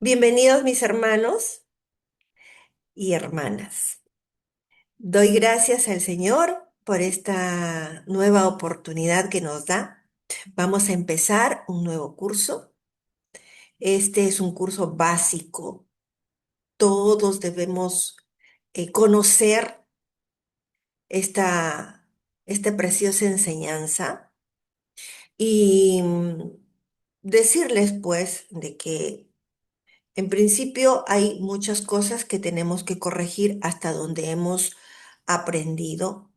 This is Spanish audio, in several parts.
Bienvenidos mis hermanos y hermanas. Doy gracias al Señor por esta nueva oportunidad que nos da. Vamos a empezar un nuevo curso. Este es un curso básico. Todos debemos conocer esta preciosa enseñanza y decirles pues de que en principio hay muchas cosas que tenemos que corregir hasta donde hemos aprendido.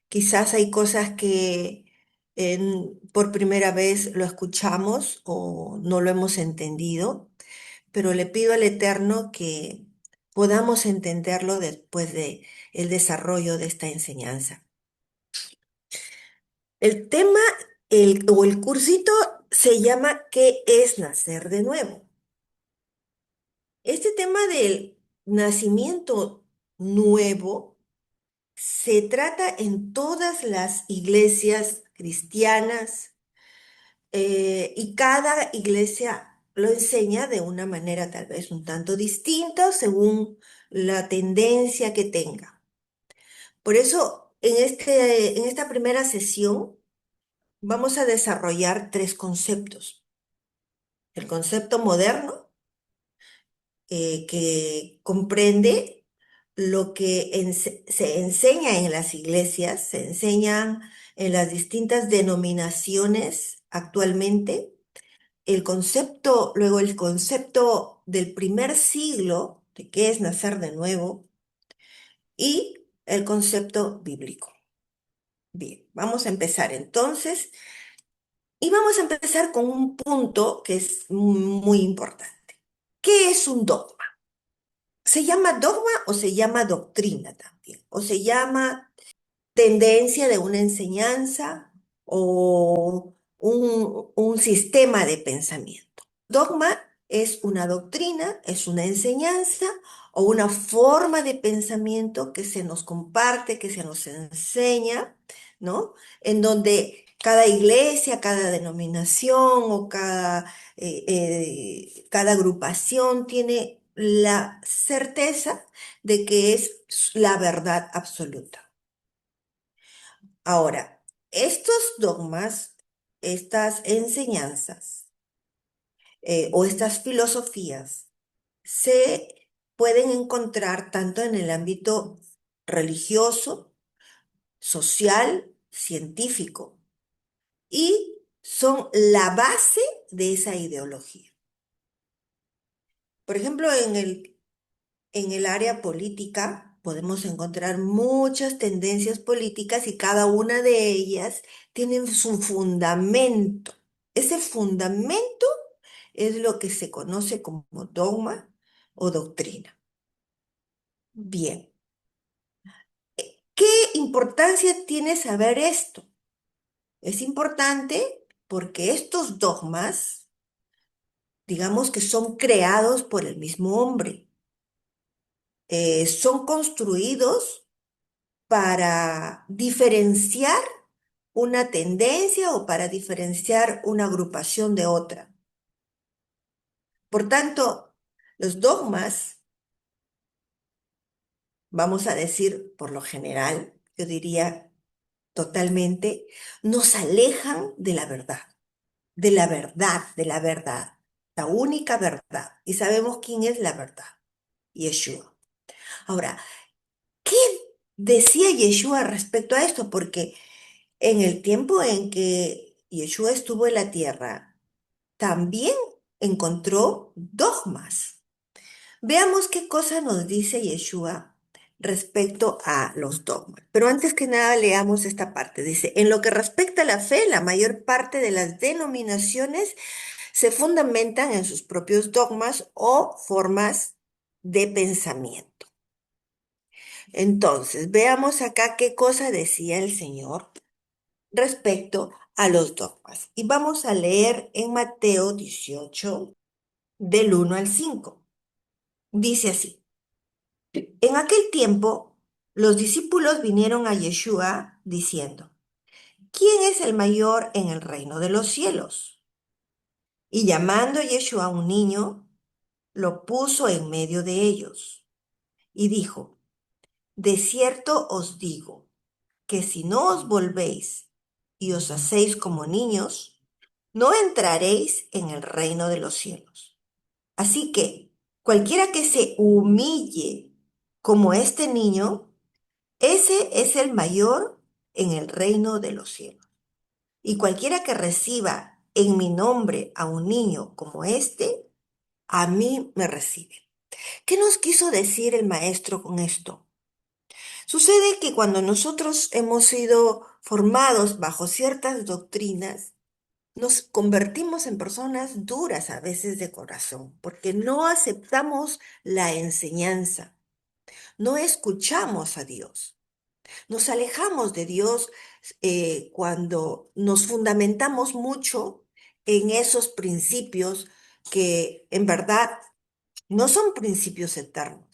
Quizás hay cosas que por primera vez lo escuchamos o no lo hemos entendido, pero le pido al Eterno que podamos entenderlo después de el desarrollo de esta enseñanza. El tema o el cursito se llama ¿Qué es nacer de nuevo? Este tema del nacimiento nuevo se trata en todas las iglesias cristianas y cada iglesia lo enseña de una manera tal vez un tanto distinta según la tendencia que tenga. Por eso, en esta primera sesión vamos a desarrollar tres conceptos. El concepto moderno, que comprende lo que se enseña en las iglesias, se enseñan en las distintas denominaciones actualmente. Luego el concepto del primer siglo, de qué es nacer de nuevo, y el concepto bíblico. Bien, vamos a empezar entonces, y vamos a empezar con un punto que es muy importante. ¿Qué es un dogma? ¿Se llama dogma o se llama doctrina también? ¿O se llama tendencia de una enseñanza o un sistema de pensamiento? Dogma es una doctrina, es una enseñanza o una forma de pensamiento que se nos comparte, que se nos enseña, ¿no? En donde cada iglesia, cada denominación o cada agrupación tiene la certeza de que es la verdad absoluta. Ahora, estos dogmas, estas enseñanzas o estas filosofías se pueden encontrar tanto en el ámbito religioso, social, científico, y son la base de esa ideología. Por ejemplo, en el área política podemos encontrar muchas tendencias políticas y cada una de ellas tiene su fundamento. Ese fundamento es lo que se conoce como dogma o doctrina. Bien, ¿qué importancia tiene saber esto? Es importante porque estos dogmas, digamos que son creados por el mismo hombre, son construidos para diferenciar una tendencia o para diferenciar una agrupación de otra. Por tanto, los dogmas, vamos a decir por lo general, yo diría totalmente, nos alejan de la verdad, de la verdad, de la verdad, la única verdad. Y sabemos quién es la verdad, Yeshua. Ahora, ¿qué decía Yeshua respecto a esto? Porque en el tiempo en que Yeshua estuvo en la tierra, también encontró dogmas. Veamos qué cosa nos dice Yeshua respecto a los dogmas. Pero antes que nada leamos esta parte. Dice, en lo que respecta a la fe, la mayor parte de las denominaciones se fundamentan en sus propios dogmas o formas de pensamiento. Entonces, veamos acá qué cosa decía el Señor respecto a los dogmas. Y vamos a leer en Mateo 18, del 1 al 5. Dice así, en aquel tiempo los discípulos vinieron a Yeshua diciendo, ¿quién es el mayor en el reino de los cielos? Y llamando Yeshua a un niño, lo puso en medio de ellos y dijo, de cierto os digo, que si no os volvéis y os hacéis como niños, no entraréis en el reino de los cielos. Así que cualquiera que se humille como este niño, ese es el mayor en el reino de los cielos. Y cualquiera que reciba en mi nombre a un niño como este, a mí me recibe. ¿Qué nos quiso decir el maestro con esto? Sucede que cuando nosotros hemos sido formados bajo ciertas doctrinas, nos convertimos en personas duras a veces de corazón, porque no aceptamos la enseñanza, no escuchamos a Dios, nos alejamos de Dios cuando nos fundamentamos mucho en esos principios que en verdad no son principios eternos.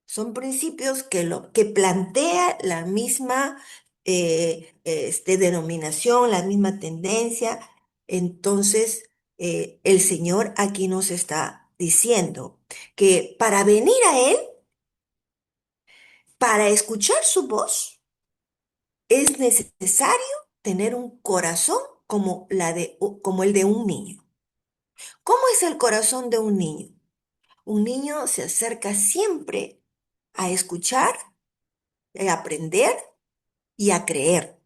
Son principios que plantea la misma denominación, la misma tendencia. Entonces, el Señor aquí nos está diciendo que para venir a Él, para escuchar su voz, es necesario tener un corazón como el de un niño. ¿Cómo es el corazón de un niño? Un niño se acerca siempre a escuchar, a aprender y a creer.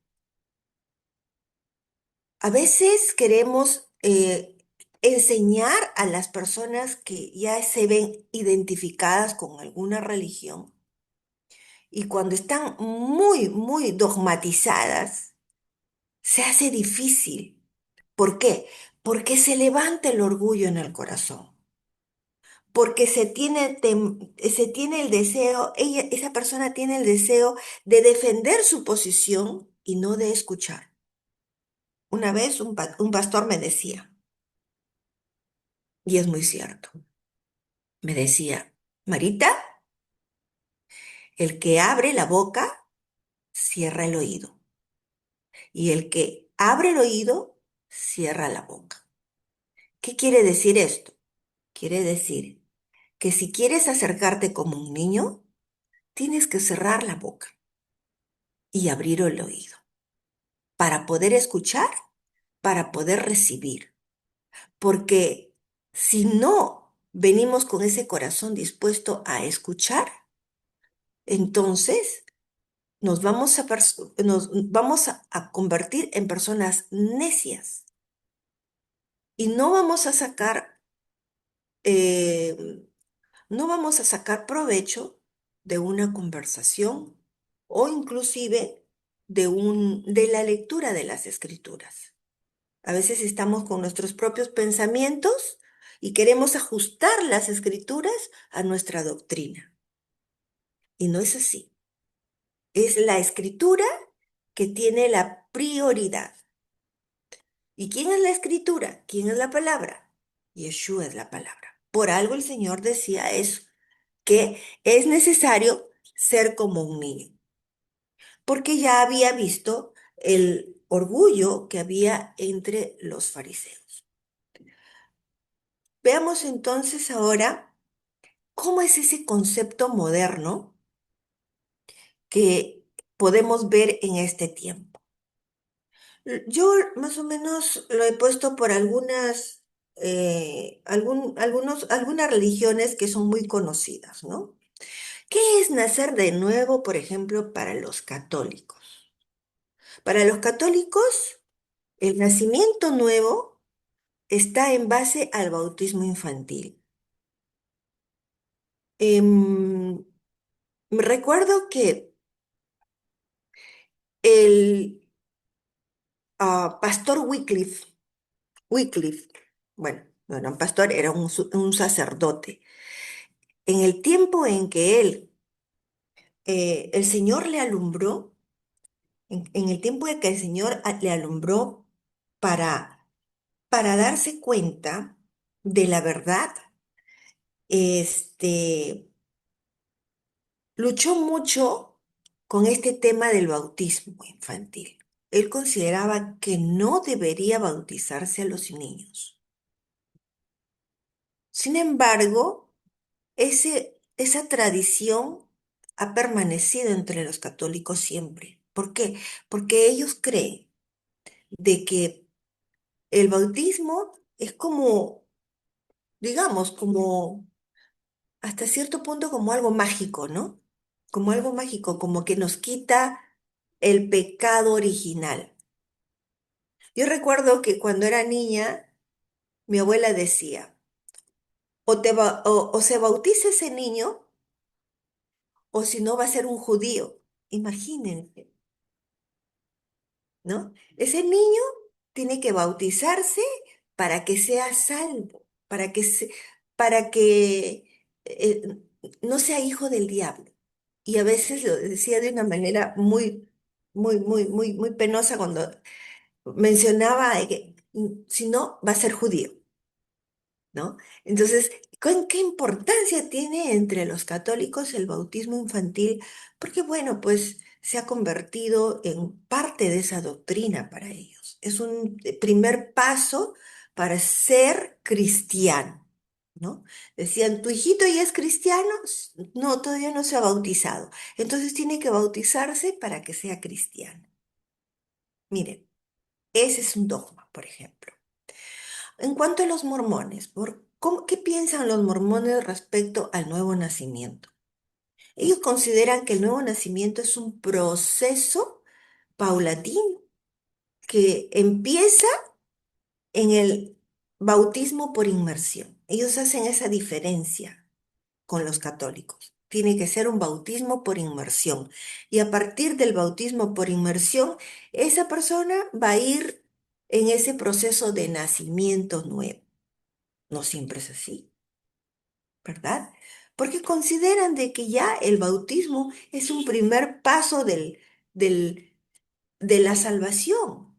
A veces queremos enseñar a las personas que ya se ven identificadas con alguna religión y cuando están muy, muy dogmatizadas, se hace difícil. ¿Por qué? Porque se levanta el orgullo en el corazón, porque se tiene el deseo, esa persona tiene el deseo de defender su posición y no de escuchar. Una vez un pastor me decía, y es muy cierto. Me decía, Marita, el que abre la boca, cierra el oído. Y el que abre el oído, cierra la boca. ¿Qué quiere decir esto? Quiere decir que si quieres acercarte como un niño, tienes que cerrar la boca y abrir el oído para poder escuchar, para poder recibir. Porque si no venimos con ese corazón dispuesto a escuchar, entonces nos vamos a convertir en personas necias y eh, no vamos a sacar provecho de una conversación o inclusive de la lectura de las escrituras. A veces estamos con nuestros propios pensamientos y queremos ajustar las escrituras a nuestra doctrina. Y no es así. Es la escritura que tiene la prioridad. ¿Y quién es la escritura? ¿Quién es la palabra? Yeshua es la palabra. Por algo el Señor decía eso, que es necesario ser como un niño, porque ya había visto el orgullo que había entre los fariseos. Veamos entonces ahora cómo es ese concepto moderno que podemos ver en este tiempo. Yo más o menos lo he puesto por algunas religiones que son muy conocidas, ¿no? ¿Qué es nacer de nuevo, por ejemplo, para los católicos? Para los católicos, el nacimiento nuevo está en base al bautismo infantil. Em, recuerdo que el pastor Wycliffe, bueno, no era un pastor, era un sacerdote. En el tiempo en que el Señor le alumbró, en el tiempo en que el Señor le alumbró para, para darse cuenta de la verdad, este, luchó mucho con este tema del bautismo infantil. Él consideraba que no debería bautizarse a los niños. Sin embargo, esa tradición ha permanecido entre los católicos siempre. ¿Por qué? Porque ellos creen de que el bautismo es como, digamos, como hasta cierto punto como algo mágico, ¿no? Como algo mágico, como que nos quita el pecado original. Yo recuerdo que cuando era niña, mi abuela decía, o se bautiza ese niño, o si no va a ser un judío. Imagínense, ¿no? Ese niño tiene que bautizarse para que sea salvo, para que eh, no sea hijo del diablo. Y a veces lo decía de una manera muy penosa cuando mencionaba de que si no, va a ser judío. ¿No? Entonces, ¿qué importancia tiene entre los católicos el bautismo infantil? Porque, bueno, pues se ha convertido en parte de esa doctrina para ellos. Es un primer paso para ser cristiano, ¿no? Decían, ¿tu hijito ya es cristiano? No, todavía no se ha bautizado. Entonces tiene que bautizarse para que sea cristiano. Miren, ese es un dogma, por ejemplo. En cuanto a los mormones, ¿qué piensan los mormones respecto al nuevo nacimiento? Ellos consideran que el nuevo nacimiento es un proceso paulatino que empieza en el bautismo por inmersión. Ellos hacen esa diferencia con los católicos. Tiene que ser un bautismo por inmersión. Y a partir del bautismo por inmersión, esa persona va a ir en ese proceso de nacimiento nuevo. No siempre es así. ¿Verdad? Porque consideran de que ya el bautismo es un primer paso del, de la salvación.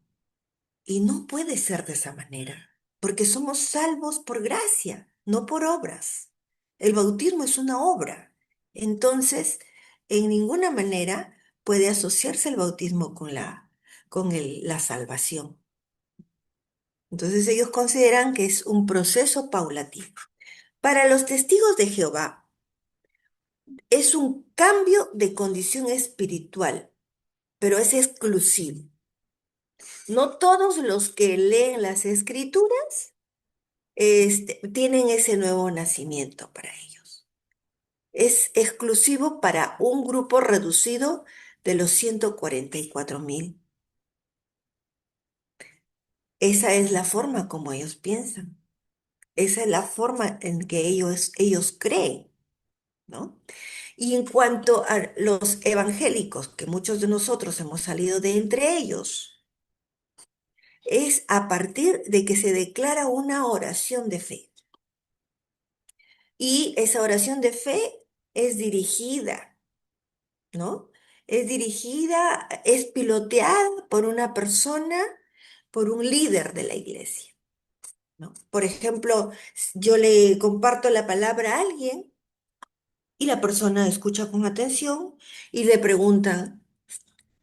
Y no puede ser de esa manera, porque somos salvos por gracia, no por obras. El bautismo es una obra. Entonces, en ninguna manera puede asociarse el bautismo con la salvación. Entonces, ellos consideran que es un proceso paulatino. Para los testigos de Jehová, es un cambio de condición espiritual, pero es exclusivo. No todos los que leen las escrituras tienen ese nuevo nacimiento para ellos. Es exclusivo para un grupo reducido de los 144.000. Esa es la forma como ellos piensan. Esa es la forma en que ellos creen, ¿no? Y en cuanto a los evangélicos, que muchos de nosotros hemos salido de entre ellos, es a partir de que se declara una oración de fe. Y esa oración de fe es dirigida, ¿no? Es dirigida, es piloteada por una persona, por un líder de la iglesia, ¿no? Por ejemplo, yo le comparto la palabra a alguien y la persona escucha con atención y le pregunta,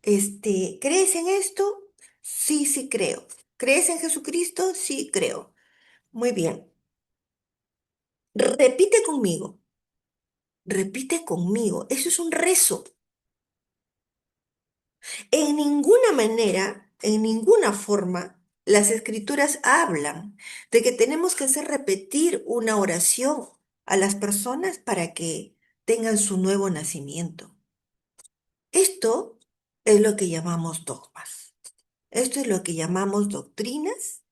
¿crees en esto? Sí, sí creo. ¿Crees en Jesucristo? Sí, creo. Muy bien. Repite conmigo, repite conmigo. Eso es un rezo. En ninguna manera, en ninguna forma, las escrituras hablan de que tenemos que hacer repetir una oración a las personas para que tengan su nuevo nacimiento. Esto es lo que llamamos dogmas. Esto es lo que llamamos doctrinas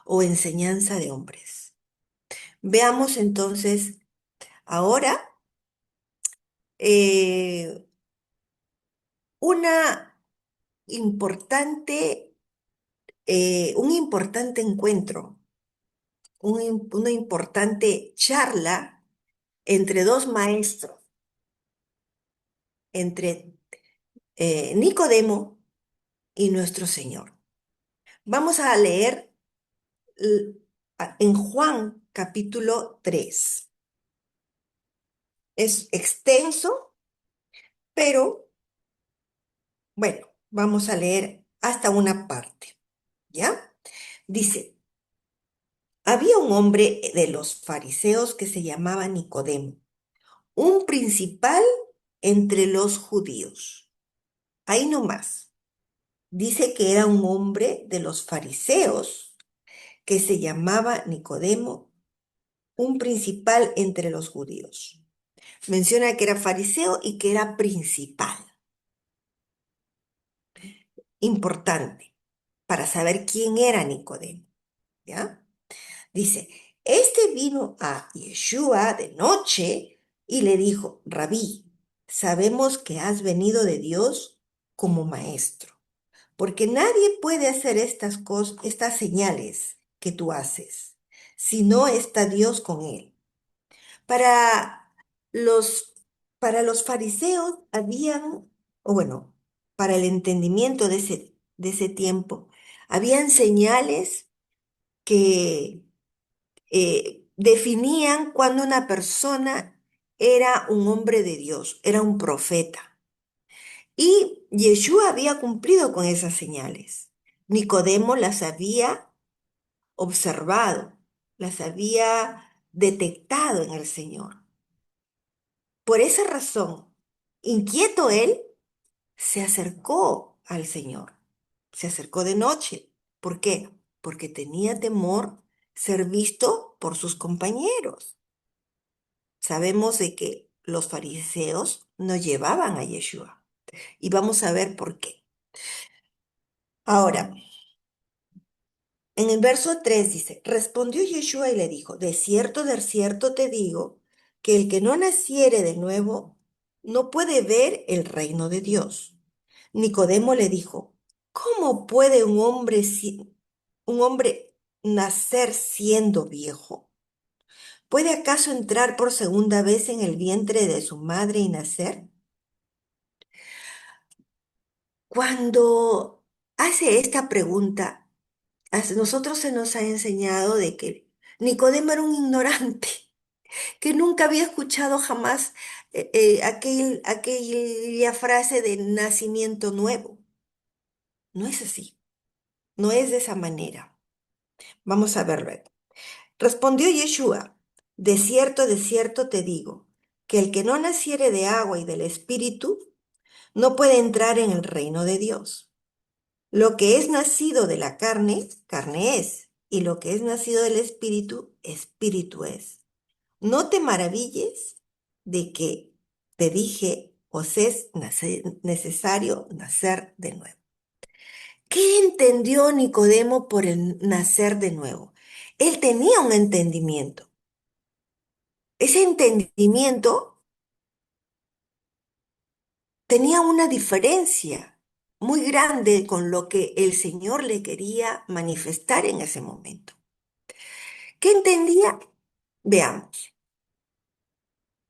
o enseñanza de hombres. Veamos entonces ahora eh, una un importante encuentro, una importante charla entre dos maestros, entre Nicodemo y nuestro Señor. Vamos a leer en Juan capítulo 3. Es extenso, pero bueno, vamos a leer hasta una parte, ¿ya? Dice, Había un hombre de los fariseos que se llamaba Nicodemo, un principal entre los judíos. Ahí nomás. Dice que era un hombre de los fariseos que se llamaba Nicodemo, un principal entre los judíos. Menciona que era fariseo y que era principal. Importante para saber quién era Nicodemo, ¿ya? Dice, este vino a Yeshua de noche y le dijo, Rabí, sabemos que has venido de Dios como maestro, porque nadie puede hacer estas cosas, estas señales que tú haces, si no está Dios con él. Para los, para los fariseos habían, o bueno, para el entendimiento de ese tiempo, habían señales que definían cuando una persona era un hombre de Dios, era un profeta. Y Yeshua había cumplido con esas señales. Nicodemo las había observado, las había detectado en el Señor. Por esa razón, inquieto él, se acercó al Señor. Se acercó de noche. ¿Por qué? Porque tenía temor ser visto por sus compañeros. Sabemos de que los fariseos no llevaban a Yeshua. Y vamos a ver por qué. Ahora, en el verso 3 dice, respondió Yeshua y le dijo, de cierto te digo, que el que no naciere de nuevo no puede ver el reino de Dios. Nicodemo le dijo, ¿cómo puede un hombre nacer siendo viejo? ¿Puede acaso entrar por segunda vez en el vientre de su madre y nacer? Cuando hace esta pregunta, a nosotros se nos ha enseñado de que Nicodemo era un ignorante, que nunca había escuchado jamás aquella frase de nacimiento nuevo. No es así, no es de esa manera. Vamos a ver luego. Respondió Yeshua, de cierto te digo, que el que no naciere de agua y del Espíritu no puede entrar en el reino de Dios. Lo que es nacido de la carne, carne es, y lo que es nacido del Espíritu, Espíritu es. No te maravilles de que te dije, os es necesario nacer de nuevo. ¿Qué entendió Nicodemo por el nacer de nuevo? Él tenía un entendimiento. Ese entendimiento tenía una diferencia muy grande con lo que el Señor le quería manifestar en ese momento. ¿Qué entendía? Veamos.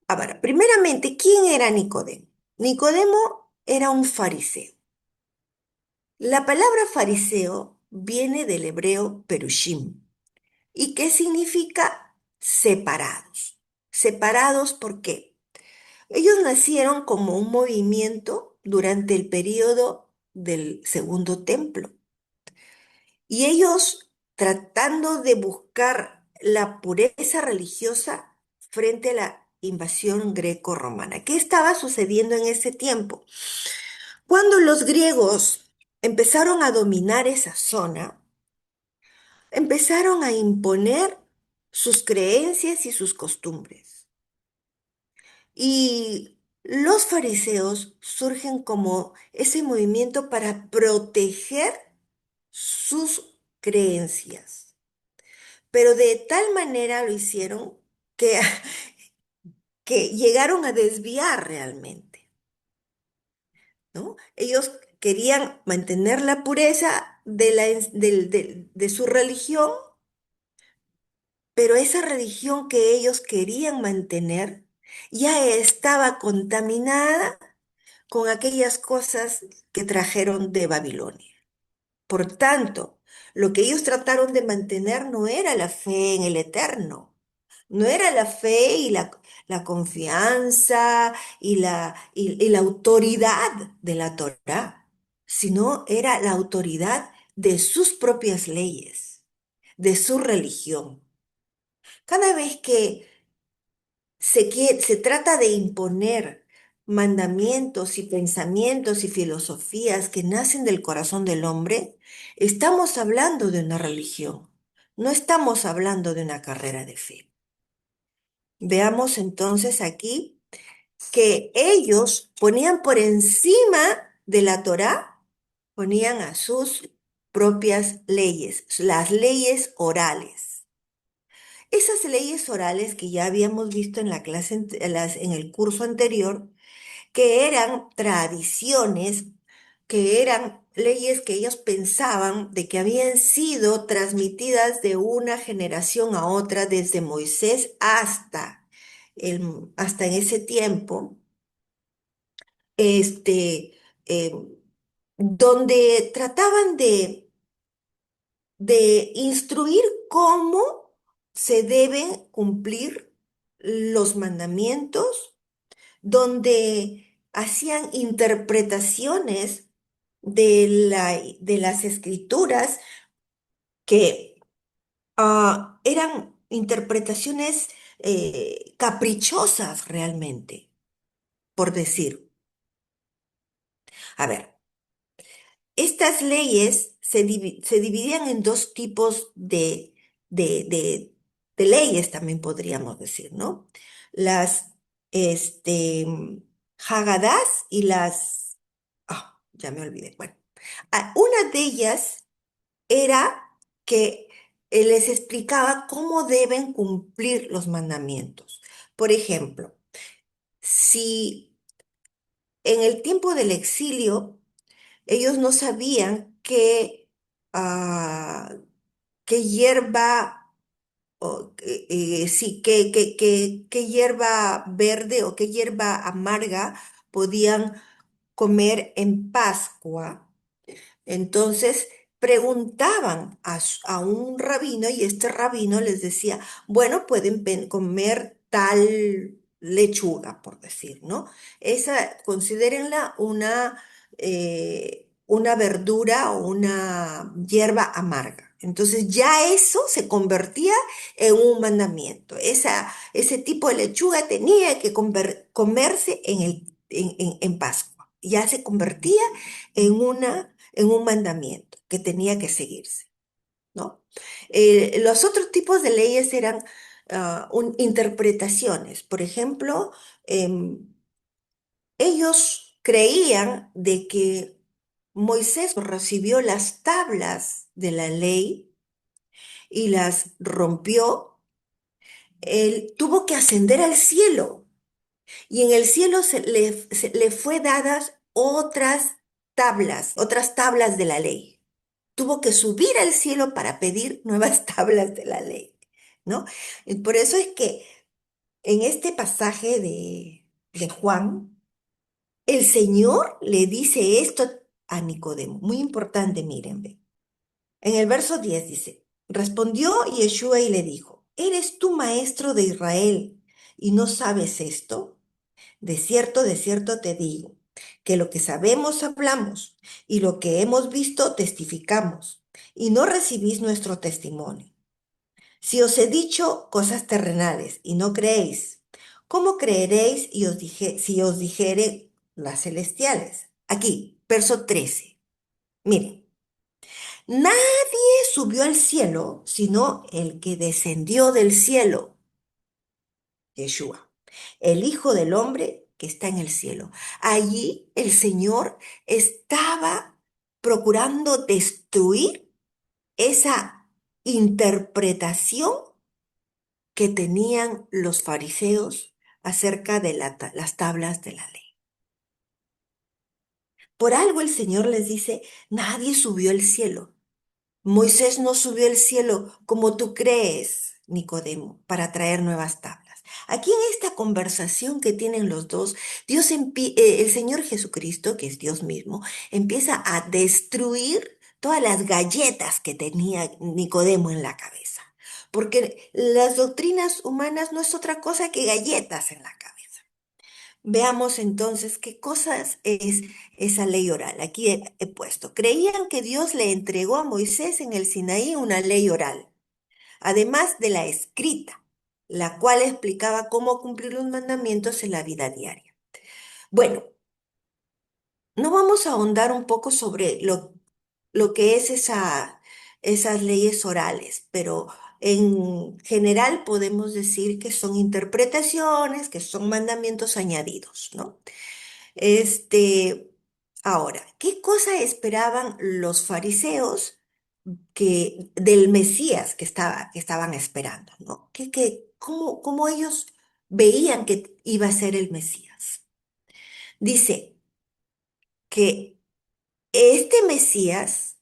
A ver, primeramente, ¿quién era Nicodemo? Nicodemo era un fariseo. La palabra fariseo viene del hebreo perushim. ¿Y qué significa separados? ¿Separados por qué? Ellos nacieron como un movimiento durante el período del Segundo Templo. Y ellos tratando de buscar la pureza religiosa frente a la invasión greco-romana. ¿Qué estaba sucediendo en ese tiempo? Cuando los griegos empezaron a dominar esa zona, empezaron a imponer sus creencias y sus costumbres. Y los fariseos surgen como ese movimiento para proteger sus creencias. Pero de tal manera lo hicieron que, que llegaron a desviar realmente, ¿no? Ellos querían mantener la pureza de su religión, pero esa religión que ellos querían mantener ya estaba contaminada con aquellas cosas que trajeron de Babilonia. Por tanto, lo que ellos trataron de mantener no era la fe en el eterno, no era la fe y la confianza y la autoridad de la Torá, sino era la autoridad de sus propias leyes, de su religión. Cada vez que se trata de imponer mandamientos y pensamientos y filosofías que nacen del corazón del hombre, estamos hablando de una religión, no estamos hablando de una carrera de fe. Veamos entonces aquí que ellos ponían por encima de la Torá, ponían a sus propias leyes, las leyes orales. Esas leyes orales que ya habíamos visto en la clase, en el curso anterior, que eran tradiciones, que eran leyes que ellos pensaban de que habían sido transmitidas de una generación a otra desde Moisés hasta en ese tiempo, este, eh, donde trataban de instruir cómo se deben cumplir los mandamientos, donde hacían interpretaciones de las escrituras que eran interpretaciones caprichosas realmente, por decir. A ver, estas leyes se dividían en dos tipos de, de- de leyes, también podríamos decir, ¿no? Las este, Hagadás y las... ya me olvidé. Bueno, una de ellas era que les explicaba cómo deben cumplir los mandamientos. Por ejemplo, si en el tiempo del exilio ellos no sabían ah, qué hierba, sí, qué hierba verde o qué hierba amarga podían comer en Pascua. Entonces preguntaban a un rabino y este rabino les decía, bueno, pueden comer tal lechuga, por decir, ¿no? Esa, considérenla una verdura o una hierba amarga. Entonces ya eso se convertía en un mandamiento. Ese tipo de lechuga tenía que comerse en Pascua. Ya se convertía en un mandamiento que tenía que seguirse, ¿no? Los otros tipos de leyes eran interpretaciones. Por ejemplo, ellos creían de que Moisés recibió las tablas de la ley y las rompió. Él tuvo que ascender al cielo y en el cielo le fue dadas otras tablas de la ley. Tuvo que subir al cielo para pedir nuevas tablas de la ley, ¿no? Y por eso es que en este pasaje de Juan, el Señor le dice esto a Nicodemo, muy importante, miren, ve. En el verso 10 dice, respondió Yeshua y le dijo, ¿eres tú maestro de Israel y no sabes esto? De cierto te digo, que lo que sabemos hablamos y lo que hemos visto testificamos, y no recibís nuestro testimonio. Si os he dicho cosas terrenales y no creéis, ¿cómo creeréis si os dijere las celestiales? Aquí, verso 13. Miren, nadie subió al cielo sino el que descendió del cielo, Yeshua, el Hijo del Hombre que está en el cielo. Allí el Señor estaba procurando destruir esa interpretación que tenían los fariseos acerca de las tablas de la ley. Por algo el Señor les dice, nadie subió al cielo. Moisés no subió al cielo como tú crees, Nicodemo, para traer nuevas tablas. Aquí en esta conversación que tienen los dos, el Señor Jesucristo, que es Dios mismo, empieza a destruir todas las galletas que tenía Nicodemo en la cabeza. Porque las doctrinas humanas no es otra cosa que galletas en la cabeza. Veamos entonces qué cosas es esa ley oral. Aquí he puesto, creían que Dios le entregó a Moisés en el Sinaí una ley oral. además de la escrita, la cual explicaba cómo cumplir los mandamientos en la vida diaria. Bueno, no vamos a ahondar un poco sobre lo que es esas leyes orales, pero en general podemos decir que son interpretaciones, que son mandamientos añadidos, ¿no? Este, ahora, ¿qué cosa esperaban los fariseos del Mesías que estaban esperando, ¿no? ¿Cómo ellos veían que iba a ser el Mesías? Dice que este Mesías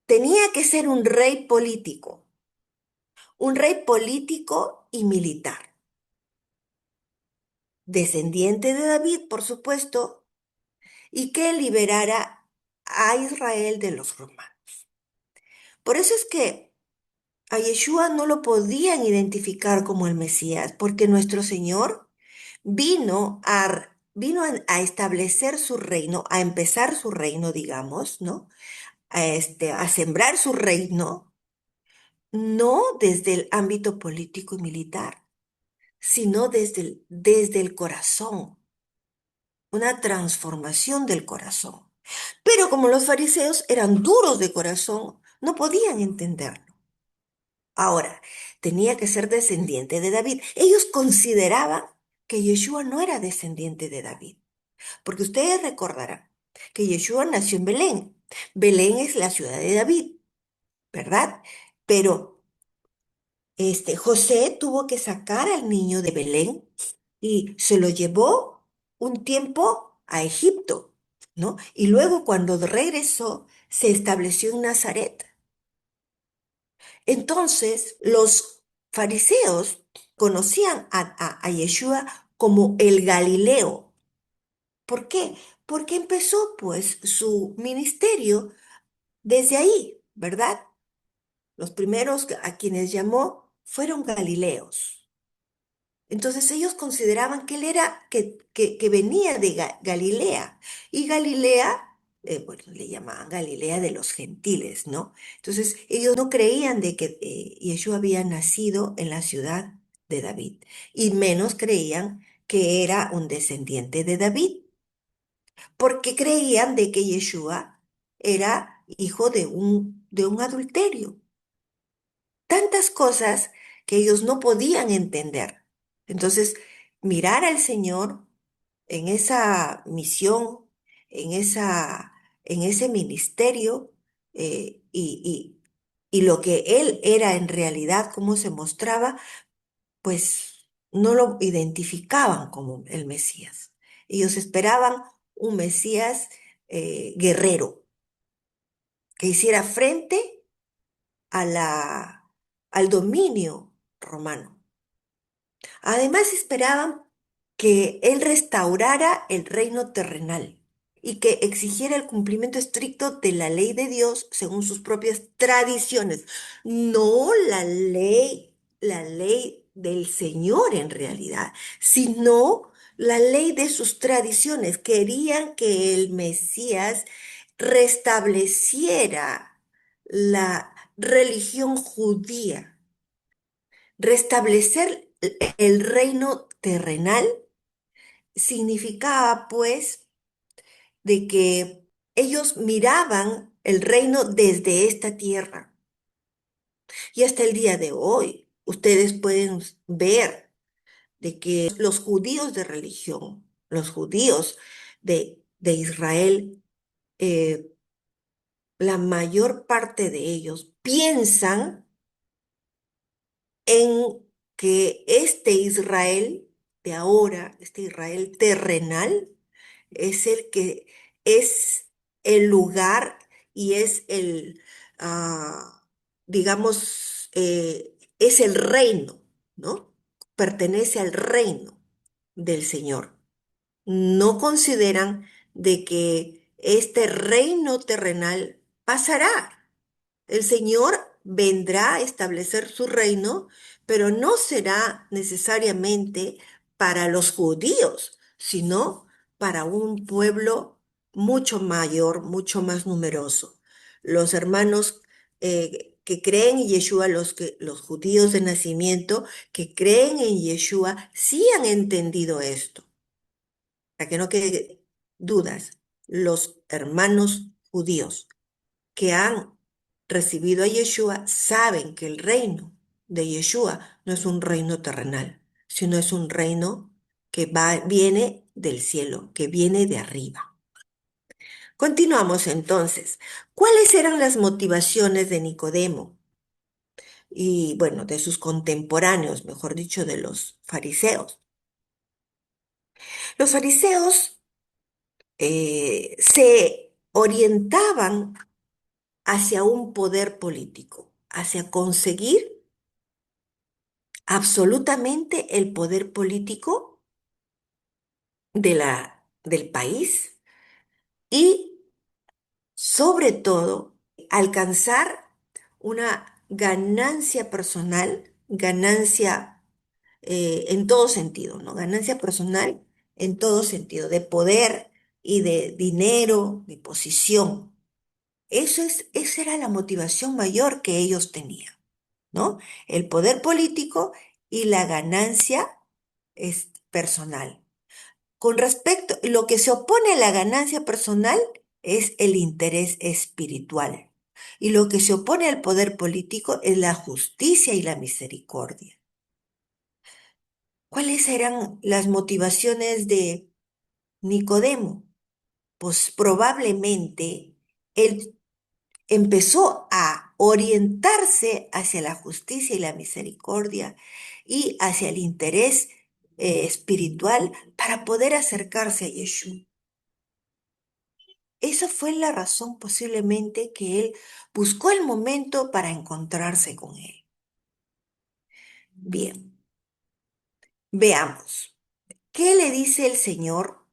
tenía que ser un rey político y militar, descendiente de David, por supuesto, y que liberara a Israel de los romanos. Por eso es que a Yeshua no lo podían identificar como el Mesías, porque nuestro Señor vino a establecer su reino, a empezar su reino, digamos, ¿no? A sembrar su reino, no desde el ámbito político y militar, sino desde el corazón, una transformación del corazón. Pero como los fariseos eran duros de corazón, no podían entenderlo. Ahora, tenía que ser descendiente de David. Ellos consideraban que Yeshua no era descendiente de David, porque ustedes recordarán que Yeshua nació en Belén. Belén es la ciudad de David, ¿verdad? Pero José tuvo que sacar al niño de Belén y se lo llevó un tiempo a Egipto, ¿no? Y luego cuando regresó, se estableció en Nazaret. Entonces, los fariseos conocían a Yeshua como el Galileo. ¿Por qué? Porque empezó pues su ministerio desde ahí, ¿verdad? Los primeros a quienes llamó fueron Galileos. Entonces ellos consideraban que él era, que venía de Galilea. Y Galilea, bueno, le llamaban Galilea de los gentiles, ¿no? Entonces ellos no creían de que Yeshua había nacido en la ciudad de David. Y menos creían que era un descendiente de David, porque creían de que Yeshua era hijo de un adulterio. Tantas cosas que ellos no podían entender. Entonces, mirar al Señor en esa misión, en en ese ministerio, y lo que Él era en realidad, cómo se mostraba, pues no lo identificaban como el Mesías. Ellos esperaban un Mesías guerrero, que hiciera frente al dominio romano. Además esperaban que él restaurara el reino terrenal y que exigiera el cumplimiento estricto de la ley de Dios según sus propias tradiciones, no la ley del Señor en realidad, sino la ley de sus tradiciones. Querían que el Mesías restableciera la religión judía. Restablecer el reino terrenal significaba, pues, de que ellos miraban el reino desde esta tierra. Y hasta el día de hoy, ustedes pueden ver de que los judíos de religión, los judíos de Israel, eh, la mayor parte de ellos piensan en que este Israel de ahora, este Israel terrenal, es el que es el lugar y es ah, digamos, es el reino, ¿no? Pertenece al reino del Señor. No consideran de que este reino terrenal pasará. El Señor vendrá a establecer su reino, pero no será necesariamente para los judíos, sino para un pueblo mucho mayor, mucho más numeroso. Los hermanos que creen en Yeshua, los judíos de nacimiento que creen en Yeshua, sí han entendido esto, para que no quede dudas. Los hermanos judíos que han recibido a Yeshua saben que el reino de Yeshua no es un reino terrenal, sino es un reino que viene del cielo, que viene de arriba. Continuamos entonces. ¿Cuáles eran las motivaciones de Nicodemo y, bueno, de sus contemporáneos, mejor dicho, de los fariseos? Los fariseos se orientaban hacia un poder político, hacia conseguir absolutamente el poder político del país y, sobre todo, alcanzar una ganancia personal, ganancia en todo sentido, ¿no? Ganancia personal en todo sentido, de poder y de dinero, de posición. Esa era la motivación mayor que ellos tenían, ¿no? El poder político y la ganancia es personal. Con respecto, lo que se opone a la ganancia personal es el interés espiritual. Y lo que se opone al poder político es la justicia y la misericordia. ¿Cuáles eran las motivaciones de Nicodemo? Pues probablemente él empezó a orientarse hacia la justicia y la misericordia y hacia el interés espiritual para poder acercarse a Yeshua. Esa fue la razón posiblemente que él buscó el momento para encontrarse con él. Bien, veamos. ¿Qué le dice el Señor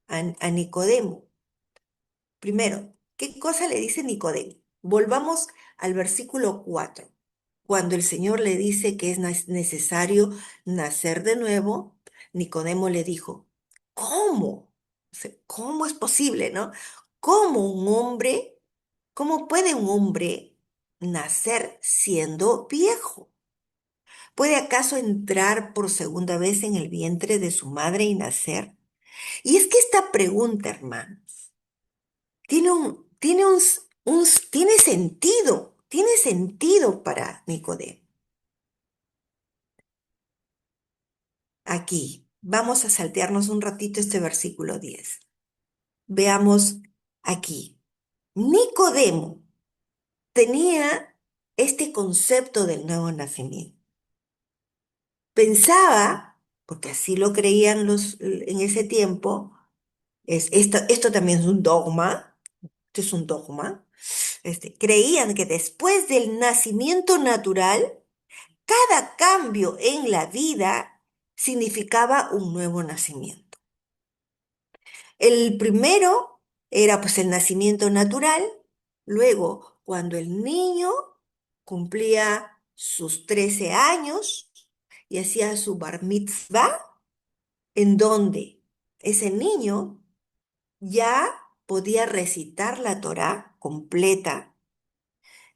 a Nicodemo? Primero, ¿qué cosa le dice Nicodemo? Volvamos al versículo 4. Cuando el Señor le dice que es necesario nacer de nuevo, Nicodemo le dijo, ¿cómo? O sea, ¿cómo es posible, no? ¿Cómo un hombre, cómo puede un hombre nacer siendo viejo? ¿Puede acaso entrar por segunda vez en el vientre de su madre y nacer? Y es que esta pregunta, hermano, tiene sentido para Nicodemo. Aquí, vamos a saltearnos un ratito este versículo 10. Veamos aquí. Nicodemo tenía este concepto del nuevo nacimiento. Pensaba, porque así lo creían en ese tiempo, esto también es un dogma, esto es un dogma, creían que después del nacimiento natural, cada cambio en la vida significaba un nuevo nacimiento. El primero era pues el nacimiento natural, luego cuando el niño cumplía sus 13 años y hacía su bar mitzvah, en donde ese niño ya podía recitar la Torá completa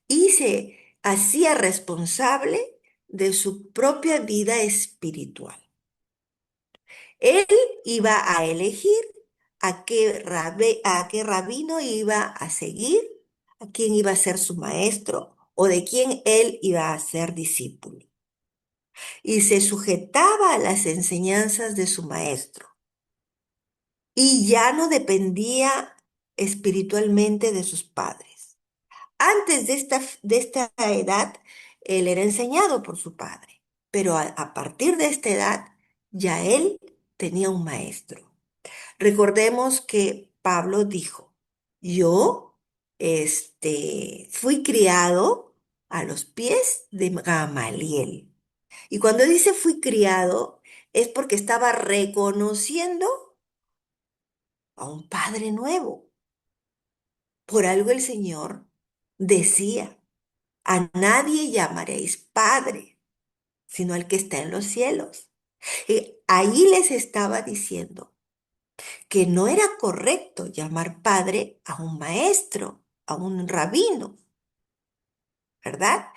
y se hacía responsable de su propia vida espiritual. Él iba a elegir a qué rabino iba a seguir, a quién iba a ser su maestro o de quién él iba a ser discípulo. Y se sujetaba a las enseñanzas de su maestro. Y ya no dependía espiritualmente de sus padres. Antes de esta edad, él era enseñado por su padre, pero a partir de esta edad, ya él tenía un maestro. Recordemos que Pablo dijo, yo, fui criado a los pies de Gamaliel. Y cuando dice fui criado, es porque estaba reconociendo a un padre nuevo. Por algo el Señor decía, a nadie llamaréis padre, sino al que está en los cielos. Y ahí les estaba diciendo que no era correcto llamar padre a un maestro, a un rabino. ¿verdad?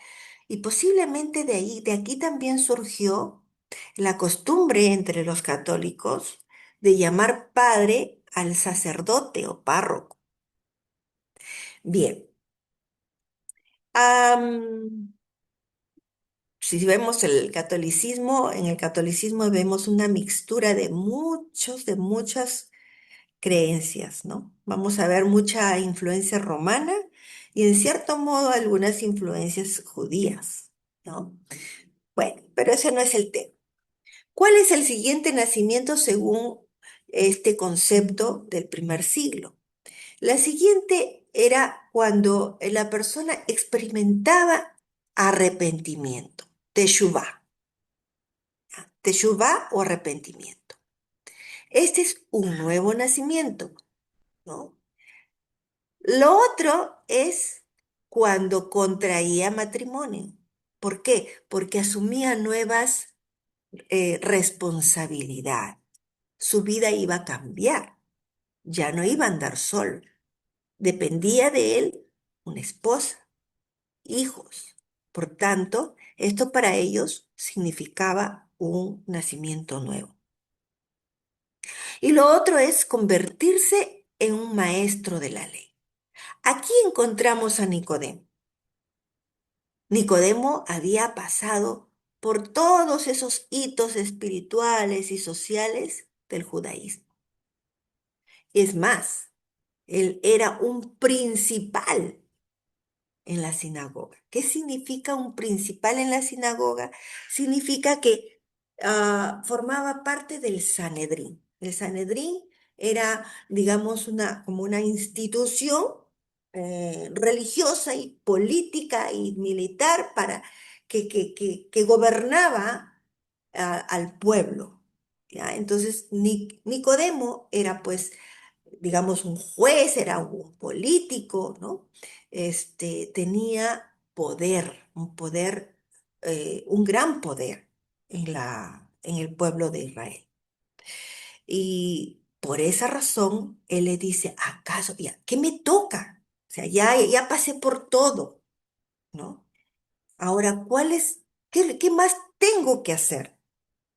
Y posiblemente de aquí también surgió la costumbre entre los católicos de llamar padre al sacerdote o párroco. Bien, am, si vemos el catolicismo, en el catolicismo vemos una mixtura de muchas creencias, ¿no? Vamos a ver mucha influencia romana y en cierto modo algunas influencias judías, ¿no? Bueno, pero ese no es el tema. ¿Cuál es el siguiente nacimiento según este concepto del primer siglo? La siguiente era cuando la persona experimentaba arrepentimiento, teshuvá, teshuvá o arrepentimiento. Este es un nuevo nacimiento, ¿no? Lo otro es cuando contraía matrimonio. ¿Por qué? Porque asumía nuevas responsabilidades. Su vida iba a cambiar, ya no iba a andar solo. Dependía de él una esposa, hijos. Por tanto, esto para ellos significaba un nacimiento nuevo. Y lo otro es convertirse en un maestro de la ley. Aquí encontramos a Nicodemo. Nicodemo había pasado por todos esos hitos espirituales y sociales del judaísmo. Es más, él era un principal en la sinagoga. ¿Qué significa un principal en la sinagoga? Significa que formaba parte del Sanedrín. El Sanedrín era, digamos, como una institución religiosa y política y militar para que gobernaba al pueblo. ¿Ya? Entonces, Nicodemo era pues digamos, un juez, era un político, ¿no? Tenía poder, un gran poder en el pueblo de Israel. Y por esa razón, él le dice, ¿acaso, ya, qué me toca? O sea, ya pasé por todo, ¿no? Ahora, qué más tengo que hacer?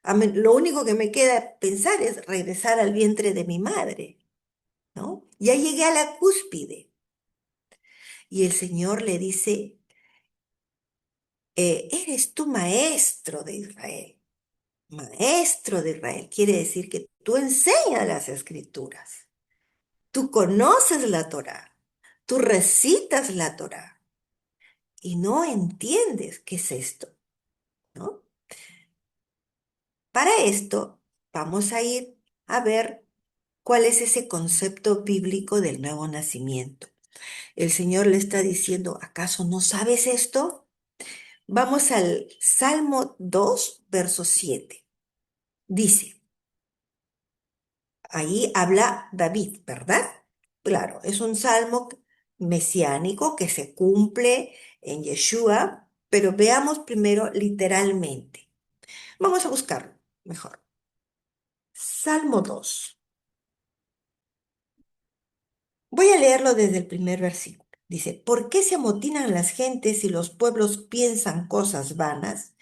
Lo único que me queda pensar es regresar al vientre de mi madre. ¿No? Ya llegué a la cúspide. Y el Señor le dice, eres tú maestro de Israel. Maestro de Israel quiere decir que tú enseñas las escrituras. Tú conoces la Torá. Tú recitas la Torá. Y no entiendes qué es esto, ¿no? Para esto, vamos a ir a ver cuál es ese concepto bíblico del nuevo nacimiento. El Señor le está diciendo, ¿acaso no sabes esto? Vamos al Salmo 2, verso 7. Dice, ahí habla David, ¿verdad? Claro, es un salmo mesiánico que se cumple en Yeshua, pero veamos primero literalmente. Vamos a buscarlo mejor. Salmo 2. Voy a leerlo desde el primer versículo. Dice, ¿por qué se amotinan las gentes y los pueblos piensan cosas vanas?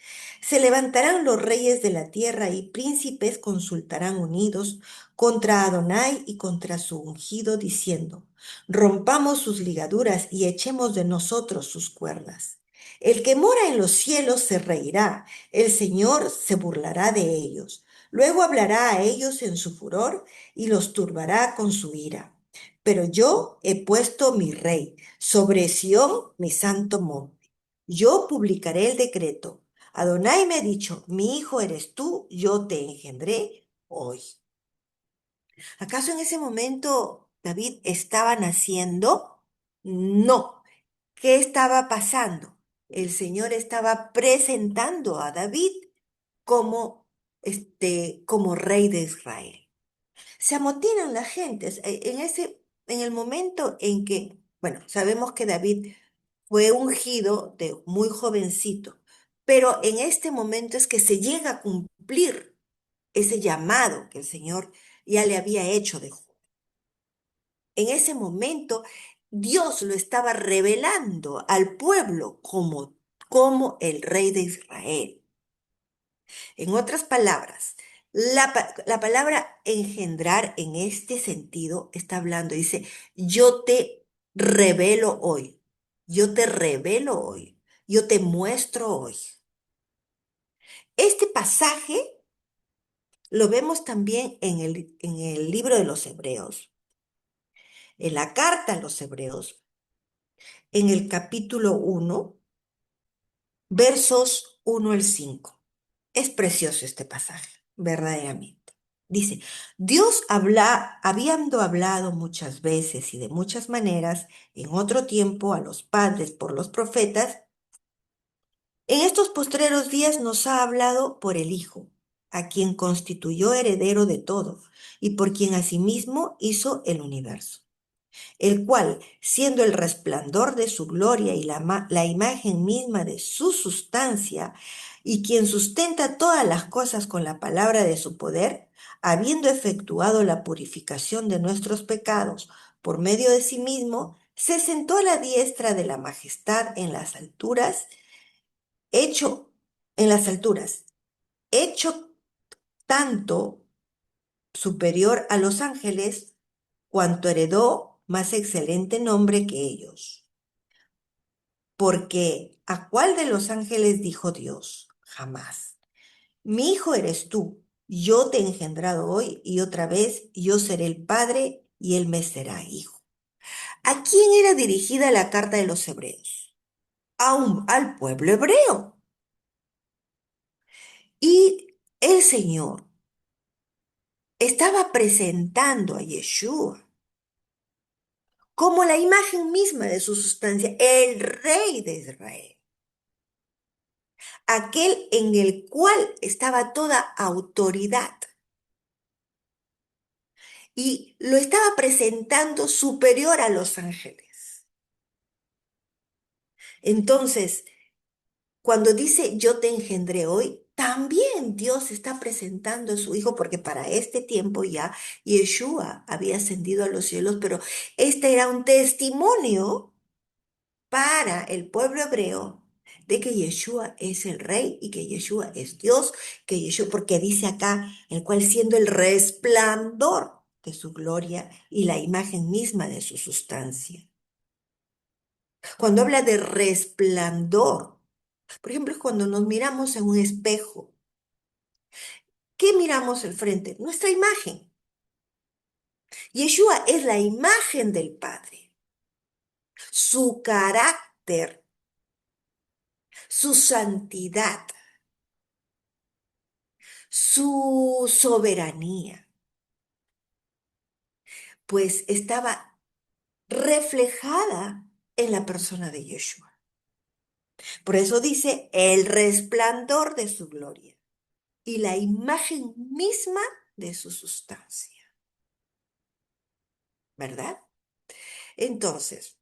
Se levantarán los reyes de la tierra y príncipes consultarán unidos contra Adonai y contra su ungido, diciendo, rompamos sus ligaduras y echemos de nosotros sus cuerdas. El que mora en los cielos se reirá, el Señor se burlará de ellos. Luego hablará a ellos en su furor y los turbará con su ira. Pero yo he puesto mi rey sobre Sión, mi santo monte. Yo publicaré el decreto. Adonai me ha dicho, mi hijo eres tú, yo te engendré hoy. ¿Acaso en ese momento David estaba naciendo? No. ¿Qué estaba pasando? El Señor estaba presentando a David como, como rey de Israel. Se amotinan las gentes. En el momento en que, bueno, sabemos que David fue ungido de muy jovencito, pero en este momento es que se llega a cumplir ese llamado que el Señor ya le había hecho de joven. En ese momento Dios lo estaba revelando al pueblo como el rey de Israel. En otras palabras, la palabra engendrar en este sentido está hablando, dice, yo te revelo hoy, yo te revelo hoy, yo te muestro hoy. Este pasaje lo vemos también en el libro de los Hebreos, en la carta a los Hebreos, en el capítulo 1, versos 1 al 5. Es precioso este pasaje, verdaderamente. Dice, Dios habiendo hablado muchas veces y de muchas maneras en otro tiempo a los padres por los profetas, en estos postreros días nos ha hablado por el Hijo, a quien constituyó heredero de todo y por quien asimismo hizo el universo, el cual, siendo el resplandor de su gloria y la imagen misma de su sustancia, y quien sustenta todas las cosas con la palabra de su poder, habiendo efectuado la purificación de nuestros pecados por medio de sí mismo, se sentó a la diestra de la majestad hecho en las alturas, hecho tanto superior a los ángeles, cuanto heredó más excelente nombre que ellos. Porque ¿a cuál de los ángeles dijo Dios? Jamás. Mi hijo eres tú, yo te he engendrado hoy y otra vez yo seré el padre y él me será hijo. ¿A quién era dirigida la carta de los hebreos? Al pueblo hebreo. Y el Señor estaba presentando a Yeshua como la imagen misma de su sustancia, el rey de Israel, aquel en el cual estaba toda autoridad. Y lo estaba presentando superior a los ángeles. Entonces, cuando dice yo te engendré hoy, también Dios está presentando a su Hijo, porque para este tiempo ya Yeshua había ascendido a los cielos, pero este era un testimonio para el pueblo hebreo de que Yeshua es el rey y que Yeshua es Dios, que Yeshua, porque dice acá, el cual siendo el resplandor de su gloria y la imagen misma de su sustancia. Cuando habla de resplandor, por ejemplo, es cuando nos miramos en un espejo. ¿Qué miramos al frente? Nuestra imagen. Yeshua es la imagen del Padre, su carácter, su santidad, su soberanía, pues estaba reflejada en la persona de Yeshua. Por eso dice el resplandor de su gloria y la imagen misma de su sustancia, ¿verdad? Entonces,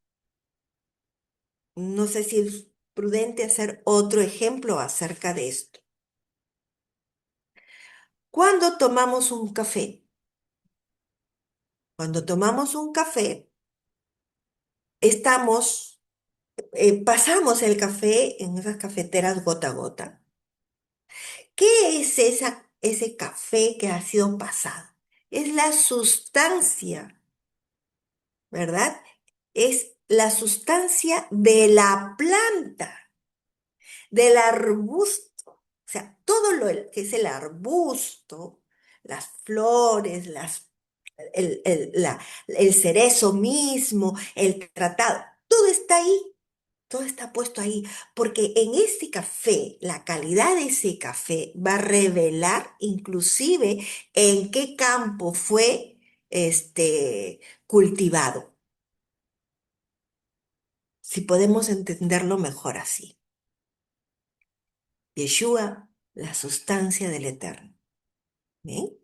no sé si es prudente hacer otro ejemplo acerca de esto. Cuando tomamos un café, cuando tomamos un café, pasamos el café en esas cafeteras gota a gota. ¿Qué es ese café que ha sido pasado? Es la sustancia, ¿verdad? Es la sustancia de la planta, del arbusto. O sea, todo lo que es el arbusto, las flores, el cerezo mismo, el tratado, todo está ahí. Todo está puesto ahí, porque en este café, la calidad de ese café va a revelar inclusive en qué campo fue cultivado, si podemos entenderlo mejor así. Yeshua, la sustancia del Eterno. ¿Bien?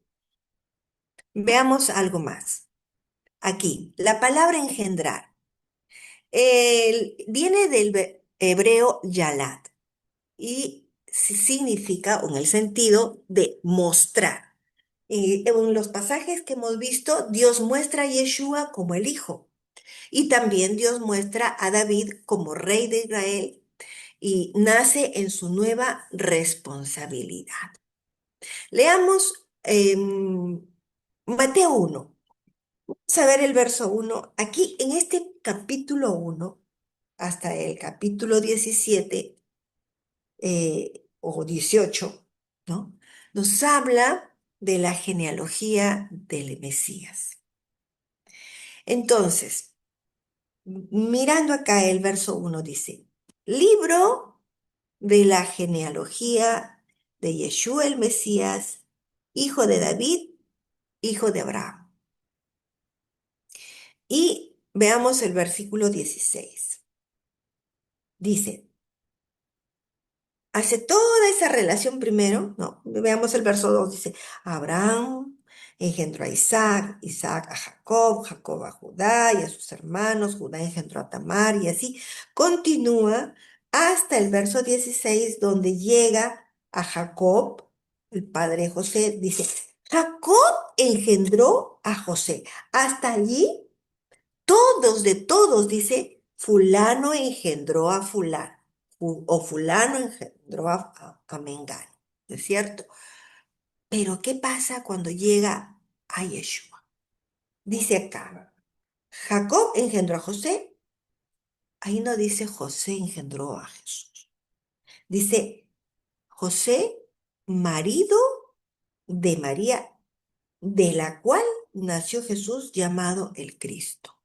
Veamos algo más. Aquí, la palabra engendrar viene del hebreo yalat y significa, o en el sentido de mostrar. En los pasajes que hemos visto, Dios muestra a Yeshua como el Hijo. Y también Dios muestra a David como rey de Israel y nace en su nueva responsabilidad. Leamos Mateo 1. Vamos a ver el verso 1. Aquí en este capítulo 1 hasta el capítulo 17 o 18, ¿no? Nos habla de la genealogía del Mesías. Entonces, mirando acá el verso 1 dice, libro de la genealogía de Yeshua el Mesías, hijo de David, hijo de Abraham. Y veamos el versículo 16. Dice, hace toda esa relación primero, no, veamos el verso 2 dice, Abraham engendró a Isaac, Isaac a Jacob, Jacob a Judá y a sus hermanos, Judá engendró a Tamar y así continúa hasta el verso 16 donde llega a Jacob, el padre de José, dice, Jacob engendró a José. Hasta allí, todos de todos, dice, fulano engendró a fulano o fulano engendró a Mengano, ¿no es cierto? Pero ¿qué pasa cuando llega a Yeshua? Dice acá, Jacob engendró a José, ahí no dice José engendró a Jesús, dice José, marido de María, de la cual nació Jesús llamado el Cristo.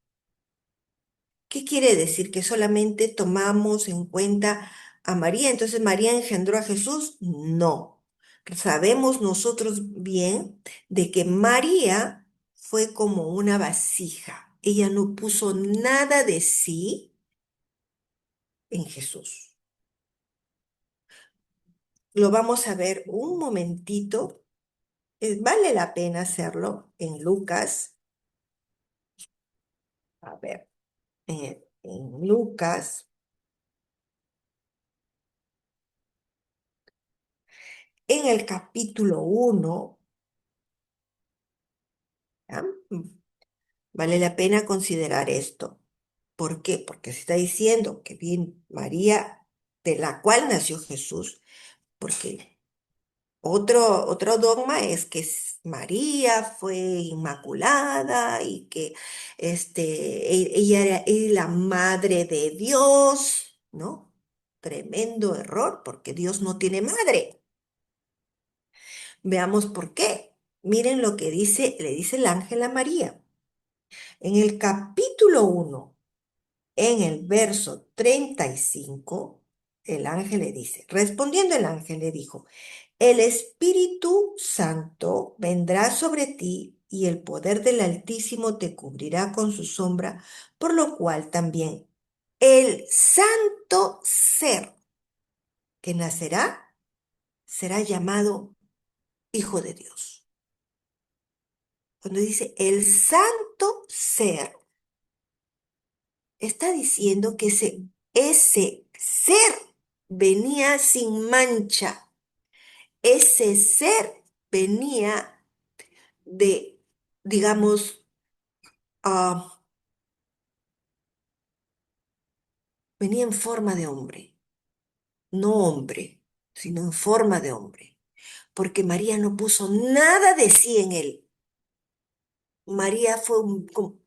¿Qué quiere decir? ¿Que solamente tomamos en cuenta a María? Entonces, ¿María engendró a Jesús? No. Sabemos nosotros bien de que María fue como una vasija. Ella no puso nada de sí en Jesús. Lo vamos a ver un momentito. Vale la pena hacerlo en Lucas. A ver, en Lucas, en el capítulo 1. ¿Ya? Vale la pena considerar esto. ¿Por qué? Porque se está diciendo que bien María, de la cual nació Jesús, porque otro dogma es que María fue inmaculada y que ella era la madre de Dios, ¿no? Tremendo error, porque Dios no tiene madre. Veamos por qué. Miren lo que dice, le dice el ángel a María. En el capítulo 1. En el verso 35, el ángel le dice, respondiendo el ángel le dijo, el Espíritu Santo vendrá sobre ti y el poder del Altísimo te cubrirá con su sombra, por lo cual también el santo ser que nacerá será llamado Hijo de Dios. Cuando dice el santo ser, está diciendo que ese ser venía sin mancha. Ese ser venía de, digamos, ah, venía en forma de hombre, no hombre, sino en forma de hombre, porque María no puso nada de sí en él. María fue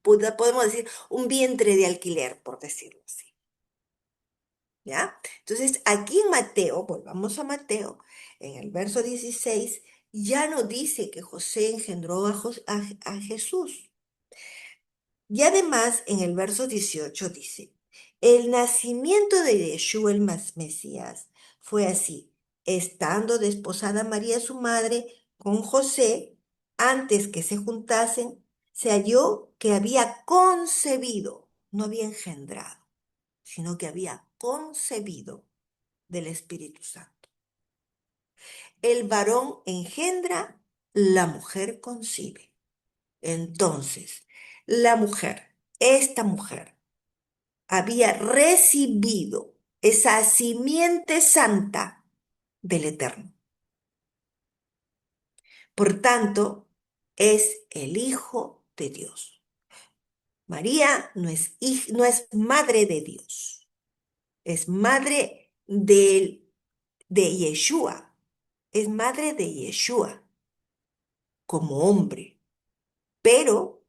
podemos decir, un vientre de alquiler, por decirlo así. ¿Ya? Entonces, aquí en Mateo, volvamos a Mateo, en el verso 16, ya no dice que José engendró a Jesús. Y además, en el verso 18 dice, el nacimiento de Yeshua el Mesías fue así, estando desposada María su madre con José, antes que se juntasen, se halló que había concebido, no había engendrado, sino que había concebido del Espíritu Santo. El varón engendra, la mujer concibe. Entonces, esta mujer, había recibido esa simiente santa del Eterno. Por tanto, es el Hijo de Dios. María no es madre de Dios, es madre de Yeshua, es madre de Yeshua como hombre, pero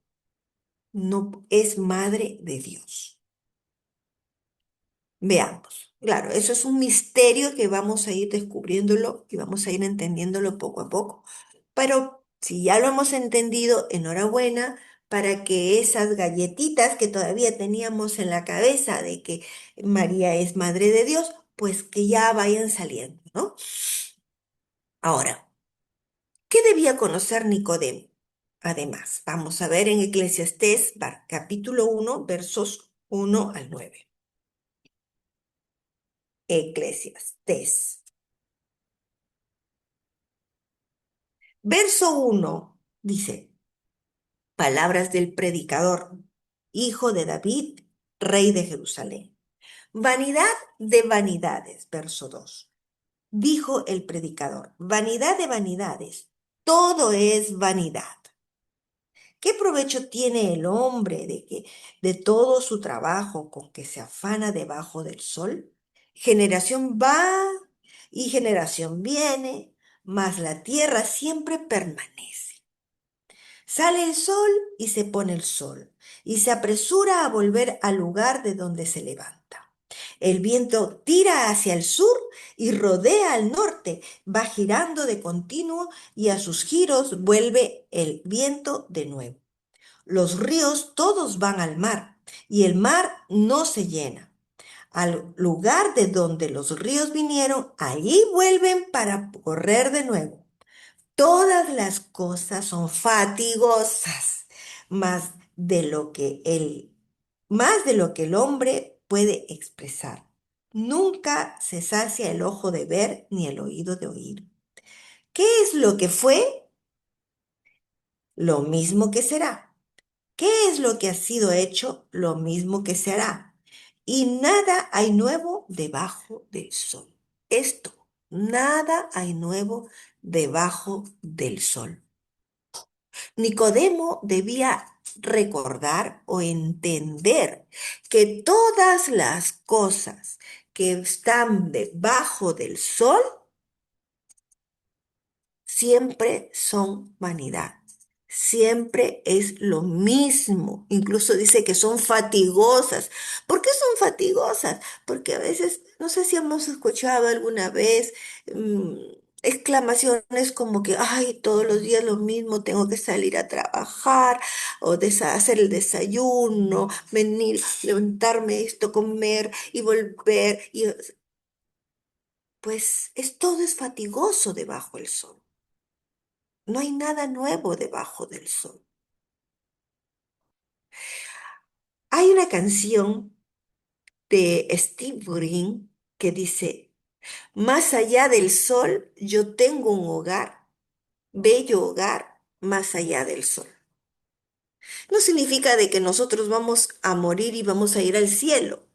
no es madre de Dios. Veamos. Claro, eso es un misterio que vamos a ir descubriéndolo y vamos a ir entendiéndolo poco a poco. Pero si ya lo hemos entendido, enhorabuena para que esas galletitas que todavía teníamos en la cabeza de que María es madre de Dios, pues que ya vayan saliendo, ¿no? Ahora, ¿qué debía conocer Nicodemo? Además, vamos a ver en Eclesiastés capítulo 1, versos 1 al 9. Eclesiastés. Verso 1 dice, palabras del predicador, hijo de David, rey de Jerusalén. Vanidad de vanidades, verso 2. Dijo el predicador, vanidad de vanidades, todo es vanidad. ¿Qué provecho tiene el hombre de todo su trabajo con que se afana debajo del sol? Generación va y generación viene, mas la tierra siempre permanece. Sale el sol y se pone el sol, y se apresura a volver al lugar de donde se levanta. El viento tira hacia el sur y rodea al norte, va girando de continuo y a sus giros vuelve el viento de nuevo. Los ríos todos van al mar y el mar no se llena. Al lugar de donde los ríos vinieron, allí vuelven para correr de nuevo. Todas las cosas son fatigosas, más de lo que más de lo que el hombre puede expresar. Nunca se sacia el ojo de ver ni el oído de oír. ¿Qué es lo que fue? Lo mismo que será. ¿Qué es lo que ha sido hecho? Lo mismo que se hará. Y nada hay nuevo debajo del sol. Esto, nada hay nuevo debajo del sol. Nicodemo debía recordar o entender que todas las cosas que están debajo del sol siempre son vanidad. Siempre es lo mismo. Incluso dice que son fatigosas. ¿Por qué son fatigosas? Porque a veces, no sé si hemos escuchado alguna vez mm, exclamaciones como que, ay, todos los días lo mismo, tengo que salir a trabajar o hacer el desayuno, venir, levantarme esto, comer y volver. Pues todo es fatigoso debajo del sol. No hay nada nuevo debajo del sol. Hay una canción de Steve Green que dice, más allá del sol, yo tengo un hogar, bello hogar, más allá del sol. No significa de que nosotros vamos a morir y vamos a ir al cielo.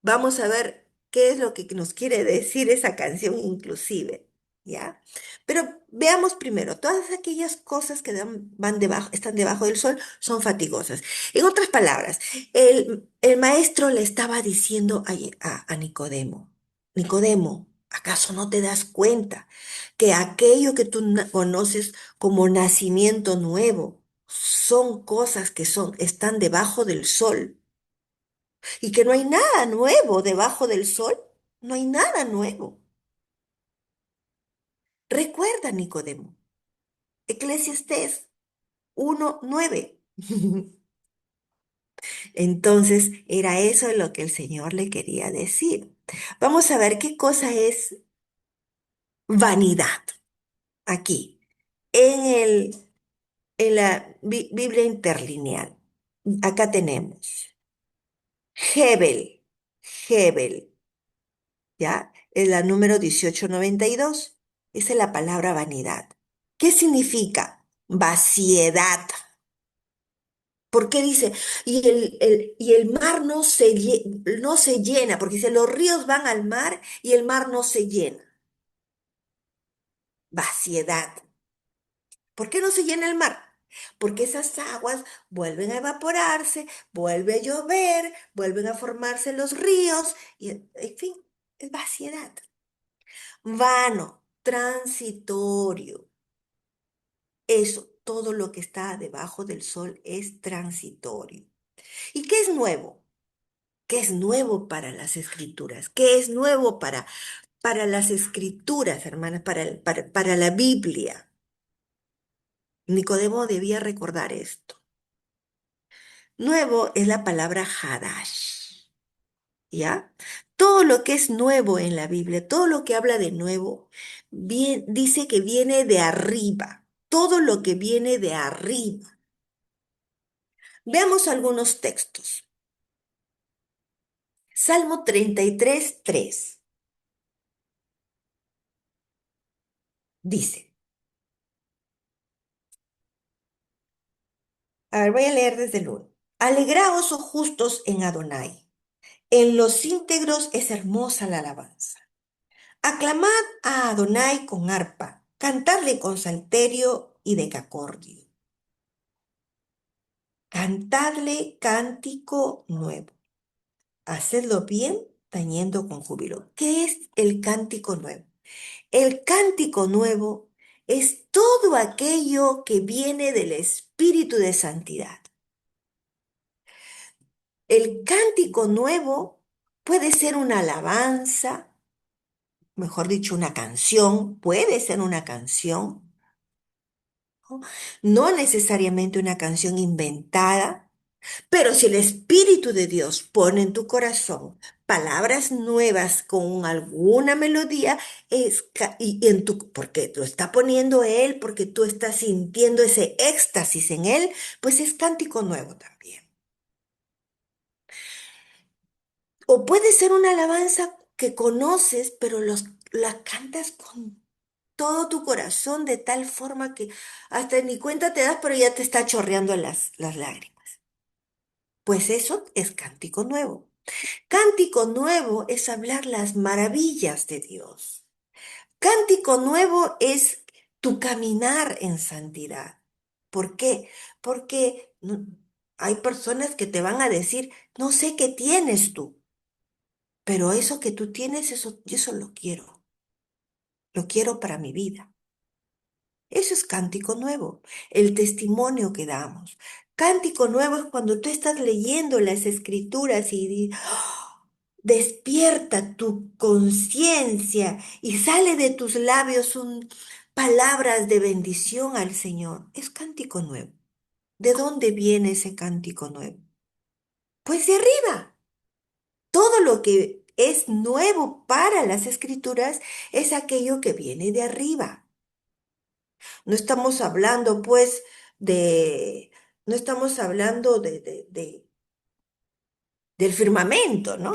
Vamos a ver qué es lo que nos quiere decir esa canción inclusive, ¿ya? Pero veamos primero, todas aquellas cosas que van debajo, están debajo del sol son fatigosas. En otras palabras, el maestro le estaba diciendo a Nicodemo, Nicodemo, ¿acaso no te das cuenta que aquello que tú conoces como nacimiento nuevo son cosas que están debajo del sol? Y que no hay nada nuevo debajo del sol, no hay nada nuevo. Recuerda, Nicodemo, Eclesiastés 1:9. Entonces, era eso lo que el Señor le quería decir. Vamos a ver qué cosa es vanidad aquí, en en la Biblia interlineal. Acá tenemos Hebel, Hebel, ¿ya? Es la número 1892. Esa es la palabra vanidad. ¿Qué significa? Vaciedad. ¿Por qué dice? Y el mar no se llena, porque dice, los ríos van al mar y el mar no se llena. Vaciedad. ¿Por qué no se llena el mar? porque esas aguas vuelven a evaporarse, vuelve a llover, vuelven a formarse los ríos, y en fin, es vaciedad. Vano, transitorio. Eso, todo lo que está debajo del sol es transitorio. ¿Y qué es nuevo? ¿Qué es nuevo para las escrituras? ¿Qué es nuevo para las escrituras, hermanas, para la Biblia? Nicodemo debía recordar esto. Nuevo es la palabra Hadash, ¿ya? Todo lo que es nuevo en la Biblia, todo lo que habla de nuevo, dice que viene de arriba. Todo lo que viene de arriba. Veamos algunos textos. Salmo 33, 3 dice, a ver, voy a leer desde el 1. Alegraos, oh justos, en Adonai. En los íntegros es hermosa la alabanza. Aclamad a Adonai con arpa, cantadle con salterio y decacordio. Cantadle cántico nuevo. Hacedlo bien, tañendo con júbilo. ¿Qué es el cántico nuevo? El cántico nuevo es todo aquello que viene del Espíritu de Santidad. El cántico nuevo puede ser una alabanza, mejor dicho, una canción, puede ser una canción, ¿no? No necesariamente una canción inventada, pero si el Espíritu de Dios pone en tu corazón palabras nuevas con alguna melodía, y en porque lo está poniendo Él, porque tú estás sintiendo ese éxtasis en Él, pues es cántico nuevo también. O puede ser una alabanza que conoces, pero la cantas con todo tu corazón de tal forma que hasta ni cuenta te das, pero ya te está chorreando las lágrimas. Pues eso es cántico nuevo. Cántico nuevo es hablar las maravillas de Dios. Cántico nuevo es tu caminar en santidad. ¿Por qué? Porque hay personas que te van a decir, no sé qué tienes tú, pero eso que tú tienes, eso lo quiero para mi vida. Eso es cántico nuevo, el testimonio que damos. Cántico nuevo es cuando tú estás leyendo las escrituras y despierta tu conciencia y sale de tus labios palabras de bendición al Señor. Es cántico nuevo. ¿De dónde viene ese cántico nuevo? Pues de arriba. Todo lo que es nuevo para las escrituras es aquello que viene de arriba. No estamos hablando, pues, de, no estamos hablando del firmamento, ¿no?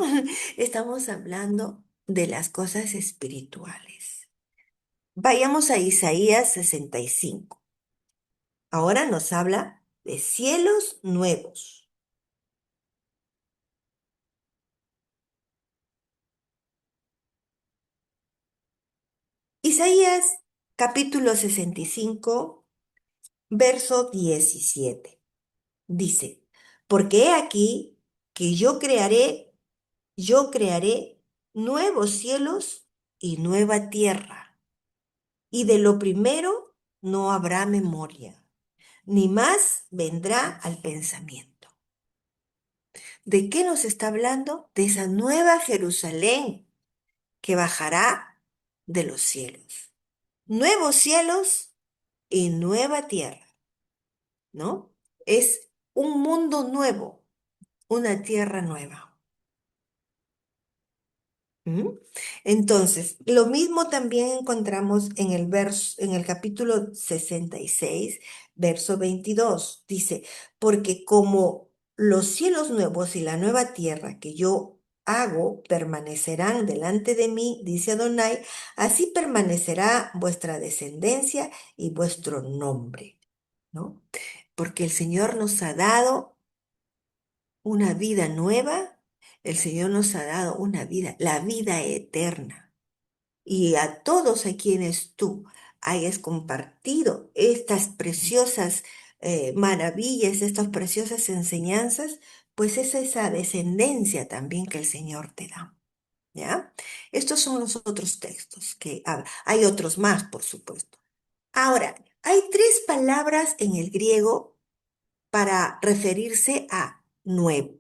Estamos hablando de las cosas espirituales. Vayamos a Isaías 65. Ahora nos habla de cielos nuevos. Isaías capítulo 65, verso 17. Dice, porque he aquí que yo crearé nuevos cielos y nueva tierra, y de lo primero no habrá memoria, ni más vendrá al pensamiento. ¿De qué nos está hablando? De esa nueva Jerusalén que bajará de los cielos. Nuevos cielos y nueva tierra, ¿no? Es un mundo nuevo, una tierra nueva. ¿Mm? Entonces, lo mismo también encontramos en el capítulo 66, verso 22. Dice, porque como los cielos nuevos y la nueva tierra que yo hago permanecerán delante de mí, dice Adonai, así permanecerá vuestra descendencia y vuestro nombre, ¿no? Porque el Señor nos ha dado una vida nueva, el Señor nos ha dado una vida, la vida eterna. Y a todos a quienes tú hayas compartido estas preciosas maravillas, estas preciosas enseñanzas, pues es esa descendencia también que el Señor te da. ¿Ya? Estos son los otros textos que habla. Hay otros más, por supuesto. Ahora, hay tres palabras en el griego para referirse a nuevo.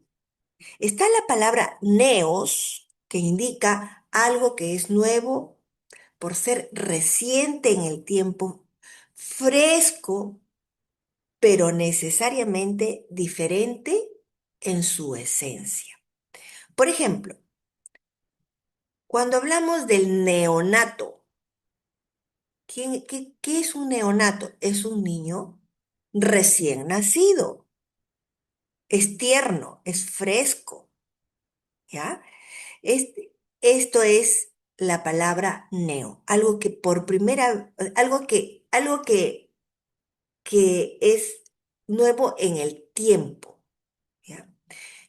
Está la palabra neos, que indica algo que es nuevo por ser reciente en el tiempo, fresco, pero necesariamente diferente en su esencia. Por ejemplo, cuando hablamos del neonato, ¿qué es un neonato? Es un niño recién nacido, es tierno, es fresco, ¿ya? Esto es la palabra neo, algo que por primera, algo que es nuevo en el tiempo, ¿ya?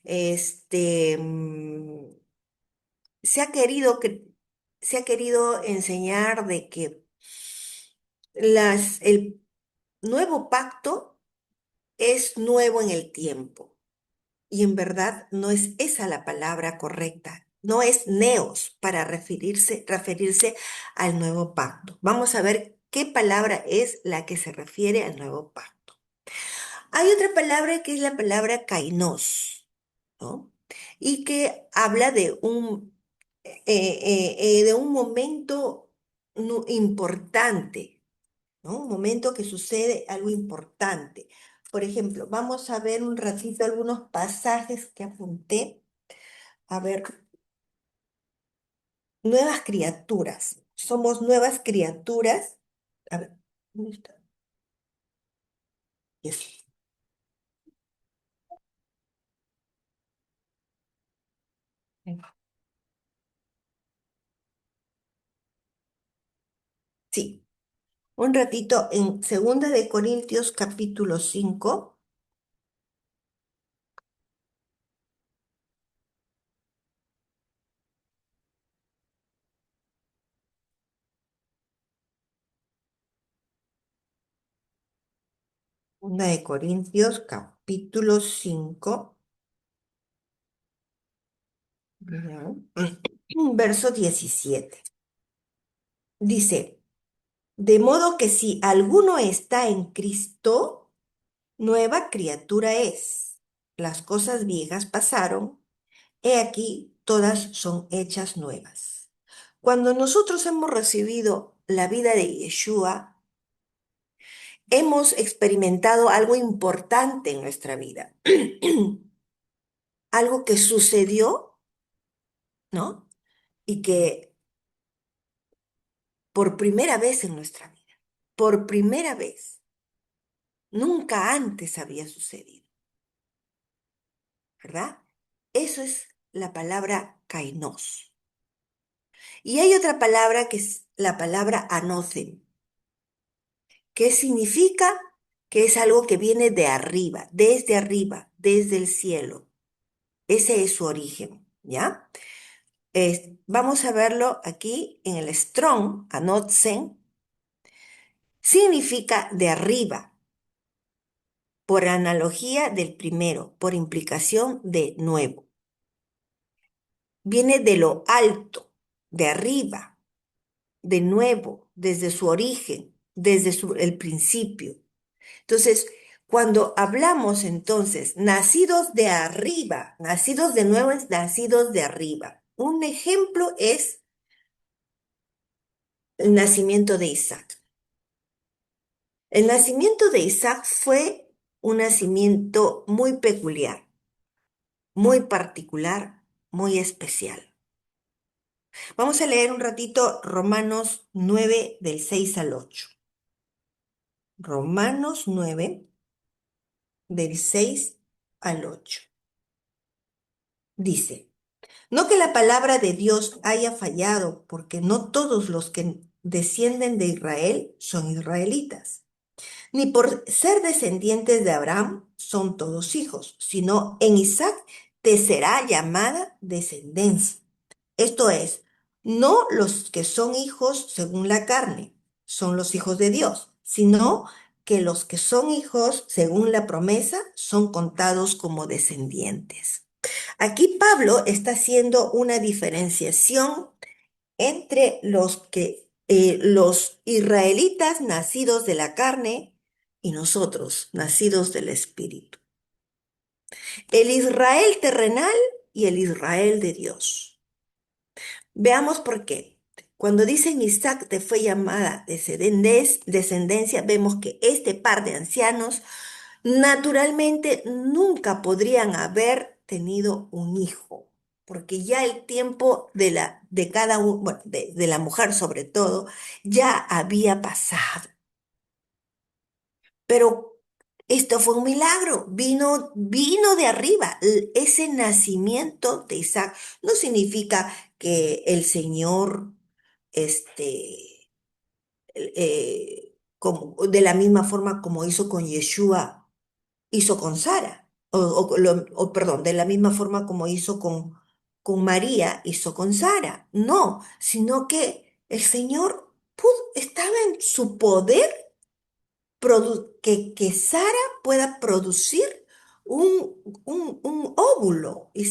Este, mm, se ha querido, se ha querido enseñar de que el nuevo pacto es nuevo en el tiempo. Y en verdad no es esa la palabra correcta. No es neos para referirse al nuevo pacto. Vamos a ver qué palabra es la que se refiere al nuevo pacto. Hay otra palabra que es la palabra kainos, ¿no? Y que habla de un momento importante, ¿no? Un momento que sucede algo importante. Por ejemplo, vamos a ver un ratito algunos pasajes que apunté. A ver, nuevas criaturas. Somos nuevas criaturas. A ver, ¿dónde está? Yes. Sí, un ratito en Segunda de Corintios capítulo 5. Segunda de Corintios capítulo 5, ya, verso 17. Dice, de modo que si alguno está en Cristo, nueva criatura es. Las cosas viejas pasaron, he aquí, todas son hechas nuevas. Cuando nosotros hemos recibido la vida de Yeshua, hemos experimentado algo importante en nuestra vida. Algo que sucedió, ¿no? Y que por primera vez en nuestra vida, por primera vez, nunca antes había sucedido, ¿verdad? Eso es la palabra kainos. Y hay otra palabra que es la palabra anocen, que significa que es algo que viene de arriba, desde el cielo. Ese es su origen, ¿ya? Vamos a verlo aquí en el Strong, anotzen, significa de arriba, por analogía del primero, por implicación de nuevo. Viene de lo alto, de arriba, de nuevo, desde su origen, desde el principio. Entonces, cuando hablamos entonces, nacidos de arriba, nacidos de nuevo es nacidos de arriba. Un ejemplo es el nacimiento de Isaac. El nacimiento de Isaac fue un nacimiento muy peculiar, muy particular, muy especial. Vamos a leer un ratito Romanos 9 del 6 al 8. Romanos 9 del 6 al 8. Dice, no que la palabra de Dios haya fallado, porque no todos los que descienden de Israel son israelitas, ni por ser descendientes de Abraham son todos hijos, sino en Isaac te será llamada descendencia. Esto es, no los que son hijos según la carne, son los hijos de Dios, sino que los que son hijos, según la promesa, son contados como descendientes. Aquí Pablo está haciendo una diferenciación entre los israelitas nacidos de la carne y nosotros, nacidos del Espíritu. El Israel terrenal y el Israel de Dios. Veamos por qué. Cuando dicen Isaac te fue llamada descendencia, vemos que este par de ancianos naturalmente nunca podrían haber tenido un hijo, porque ya el tiempo de cada uno, bueno, de la mujer sobre todo, ya había pasado. Pero esto fue un milagro, vino de arriba. Ese nacimiento de Isaac no significa que el Señor, este, como, de la misma forma como hizo con Yeshua, hizo con Sara, perdón, de la misma forma como hizo con María, hizo con Sara. No, sino que el Señor estaba en su poder que Sara pueda producir un óvulo y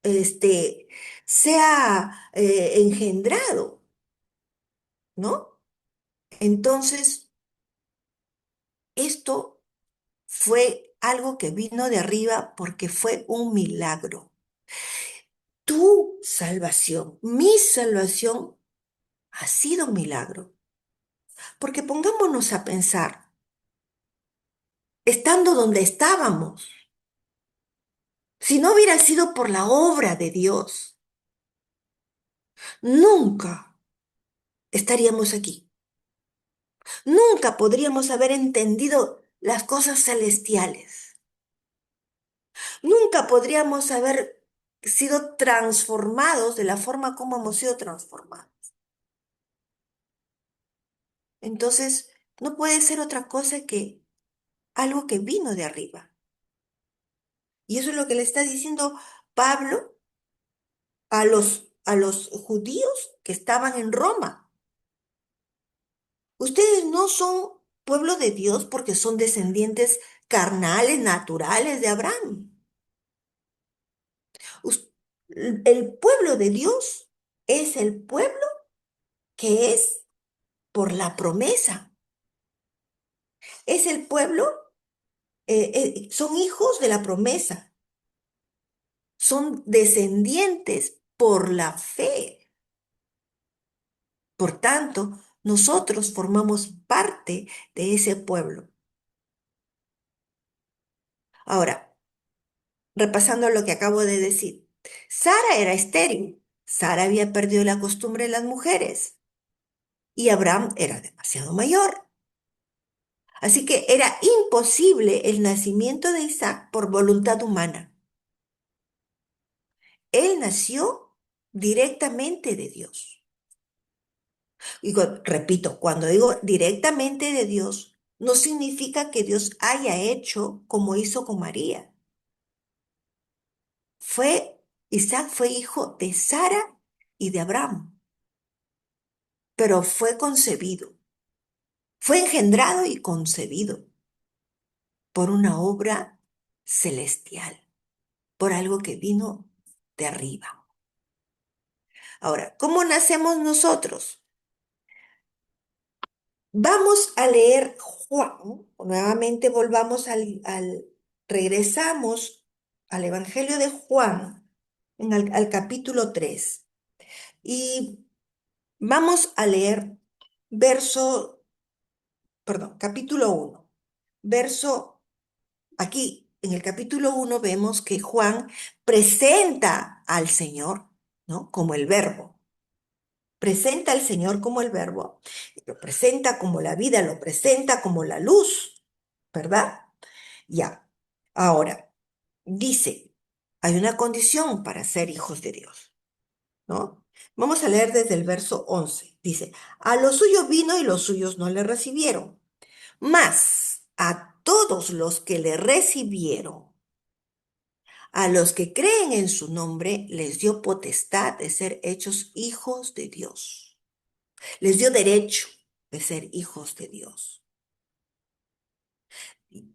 este, sea engendrado, ¿no? Entonces, esto fue algo que vino de arriba porque fue un milagro. Tu salvación, mi salvación ha sido un milagro. Porque pongámonos a pensar, estando donde estábamos, si no hubiera sido por la obra de Dios, nunca estaríamos aquí. Nunca podríamos haber entendido las cosas celestiales. Nunca podríamos haber sido transformados de la forma como hemos sido transformados. Entonces, no puede ser otra cosa que algo que vino de arriba. Y eso es lo que le está diciendo Pablo a los judíos que estaban en Roma. Ustedes no son pueblo de Dios porque son descendientes carnales, naturales de Abraham. Us- El pueblo de Dios es el pueblo que es por la promesa. Es el pueblo, son hijos de la promesa. Son descendientes por la fe. Por tanto, nosotros formamos parte de ese pueblo. Ahora, repasando lo que acabo de decir, Sara era estéril. Sara había perdido la costumbre de las mujeres y Abraham era demasiado mayor. Así que era imposible el nacimiento de Isaac por voluntad humana. Él nació directamente de Dios. Y repito, cuando digo directamente de Dios, no significa que Dios haya hecho como hizo con María. Isaac fue hijo de Sara y de Abraham, pero fue concebido, fue engendrado y concebido por una obra celestial, por algo que vino de arriba. Ahora, ¿cómo nacemos nosotros? Vamos a leer Juan, nuevamente regresamos al Evangelio de Juan, al capítulo 3, y vamos a leer verso, perdón, capítulo 1, verso, aquí en el capítulo 1 vemos que Juan presenta al Señor, ¿no? Como el Verbo. Presenta al Señor como el Verbo, lo presenta como la vida, lo presenta como la luz, ¿verdad? Ya. Ahora, dice, hay una condición para ser hijos de Dios, ¿no? Vamos a leer desde el verso 11. Dice, a los suyos vino y los suyos no le recibieron, mas a todos los que le recibieron, a los que creen en su nombre, les dio potestad de ser hechos hijos de Dios. Les dio derecho de ser hijos de Dios.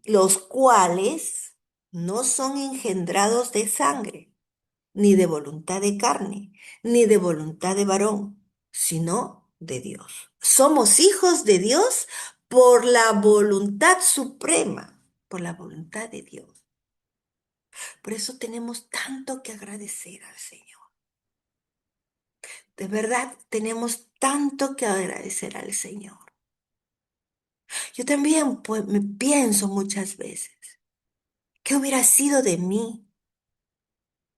los cuales no son engendrados de sangre, ni de voluntad de carne, ni de voluntad de varón, sino de Dios. Somos hijos de Dios por la voluntad suprema, por la voluntad de Dios. Por eso tenemos tanto que agradecer al Señor. De verdad, tenemos tanto que agradecer al Señor. Yo también pues, me pienso muchas veces, ¿qué hubiera sido de mí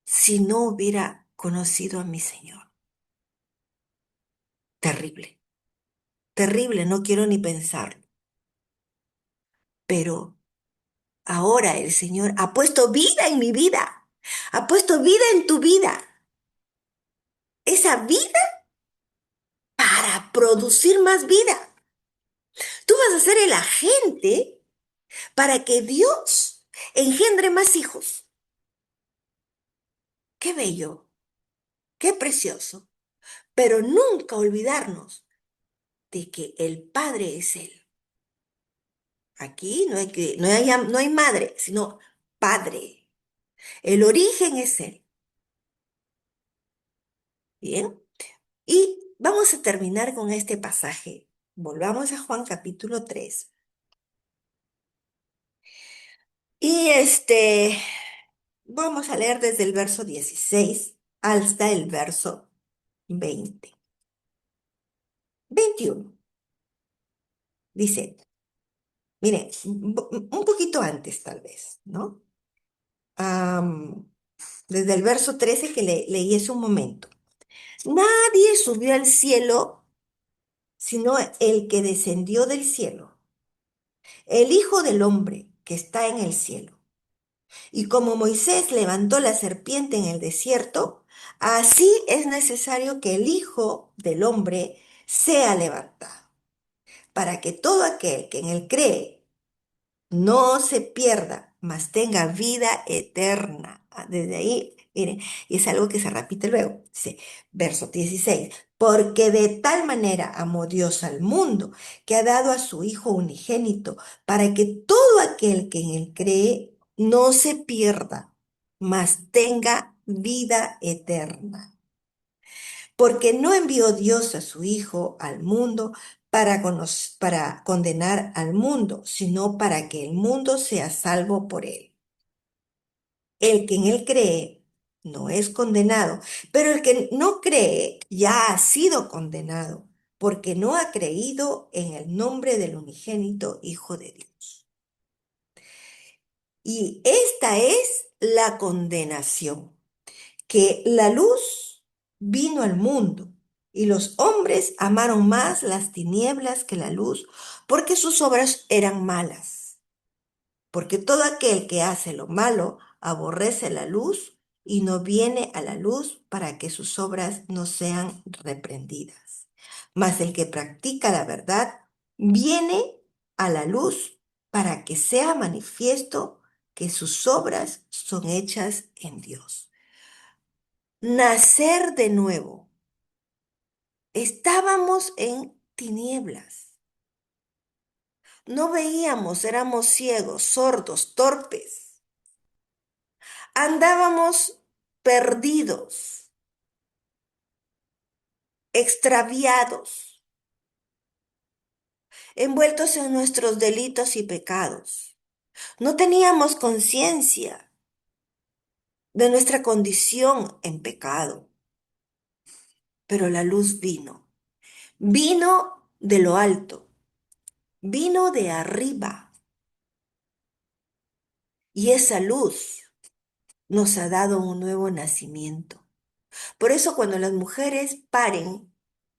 si no hubiera conocido a mi Señor? Terrible, terrible, no quiero ni pensarlo. Pero ahora el Señor ha puesto vida en mi vida, ha puesto vida en tu vida. Esa vida para producir más vida. Tú vas a ser el agente para que Dios engendre más hijos. Qué bello, qué precioso. Pero nunca olvidarnos de que el Padre es Él. Aquí no hay madre, sino Padre. El origen es Él. Bien. Y vamos a terminar con este pasaje. Volvamos a Juan capítulo 3. Y vamos a leer desde el verso 16 hasta el verso 20. 21. Dice, mire, un poquito antes tal vez, ¿no? Am, Desde el verso 13 que leí hace un momento. Nadie subió al cielo sino el que descendió del cielo, el Hijo del Hombre que está en el cielo. Y como Moisés levantó la serpiente en el desierto, así es necesario que el Hijo del Hombre sea levantado, para que todo aquel que en él cree no se pierda, mas tenga vida eterna. Desde ahí, miren, y es algo que se repite luego. Dice, verso 16, porque de tal manera amó Dios al mundo, que ha dado a su Hijo unigénito, para que todo aquel que en él cree no se pierda, mas tenga vida eterna. Porque no envió Dios a su Hijo al mundo para condenar al mundo, sino para que el mundo sea salvo por él. El que en él cree no es condenado, pero el que no cree ya ha sido condenado, porque no ha creído en el nombre del unigénito Hijo de Dios. Y esta es la condenación, que la luz vino al mundo y los hombres amaron más las tinieblas que la luz porque sus obras eran malas. Porque todo aquel que hace lo malo aborrece la luz y no viene a la luz para que sus obras no sean reprendidas. Mas el que practica la verdad viene a la luz para que sea manifiesto que sus obras son hechas en Dios. Nacer de nuevo. Estábamos en tinieblas. No veíamos, éramos ciegos, sordos, torpes. Andábamos perdidos, extraviados, envueltos en nuestros delitos y pecados. No teníamos conciencia de nuestra condición en pecado, pero la luz vino. Vino de lo alto, vino de arriba. Y esa luz nos ha dado un nuevo nacimiento. Por eso cuando las mujeres paren,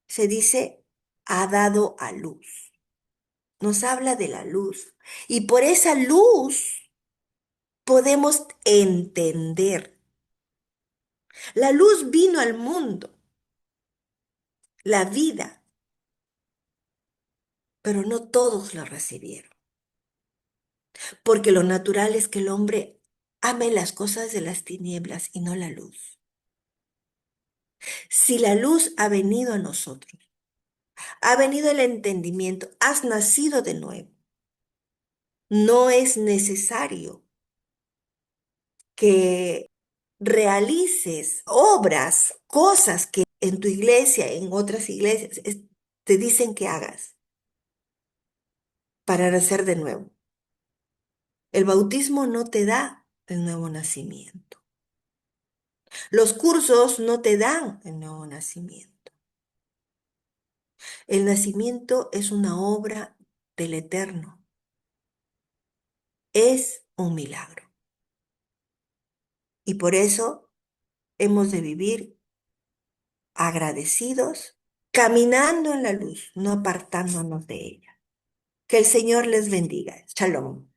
se dice, ha dado a luz. Nos habla de la luz. Y por esa luz podemos entender. La luz vino al mundo, la vida, pero no todos la recibieron. Porque lo natural es que el hombre ame las cosas de las tinieblas y no la luz. Si la luz ha venido a nosotros, ha venido el entendimiento, has nacido de nuevo. No es necesario que realices obras, cosas que en tu iglesia, en otras iglesias, te dicen que hagas para nacer de nuevo. El bautismo no te da el nuevo nacimiento. Los cursos no te dan el nuevo nacimiento. El nacimiento es una obra del Eterno. Es un milagro. Y por eso hemos de vivir agradecidos, caminando en la luz, no apartándonos de ella. Que el Señor les bendiga. Shalom.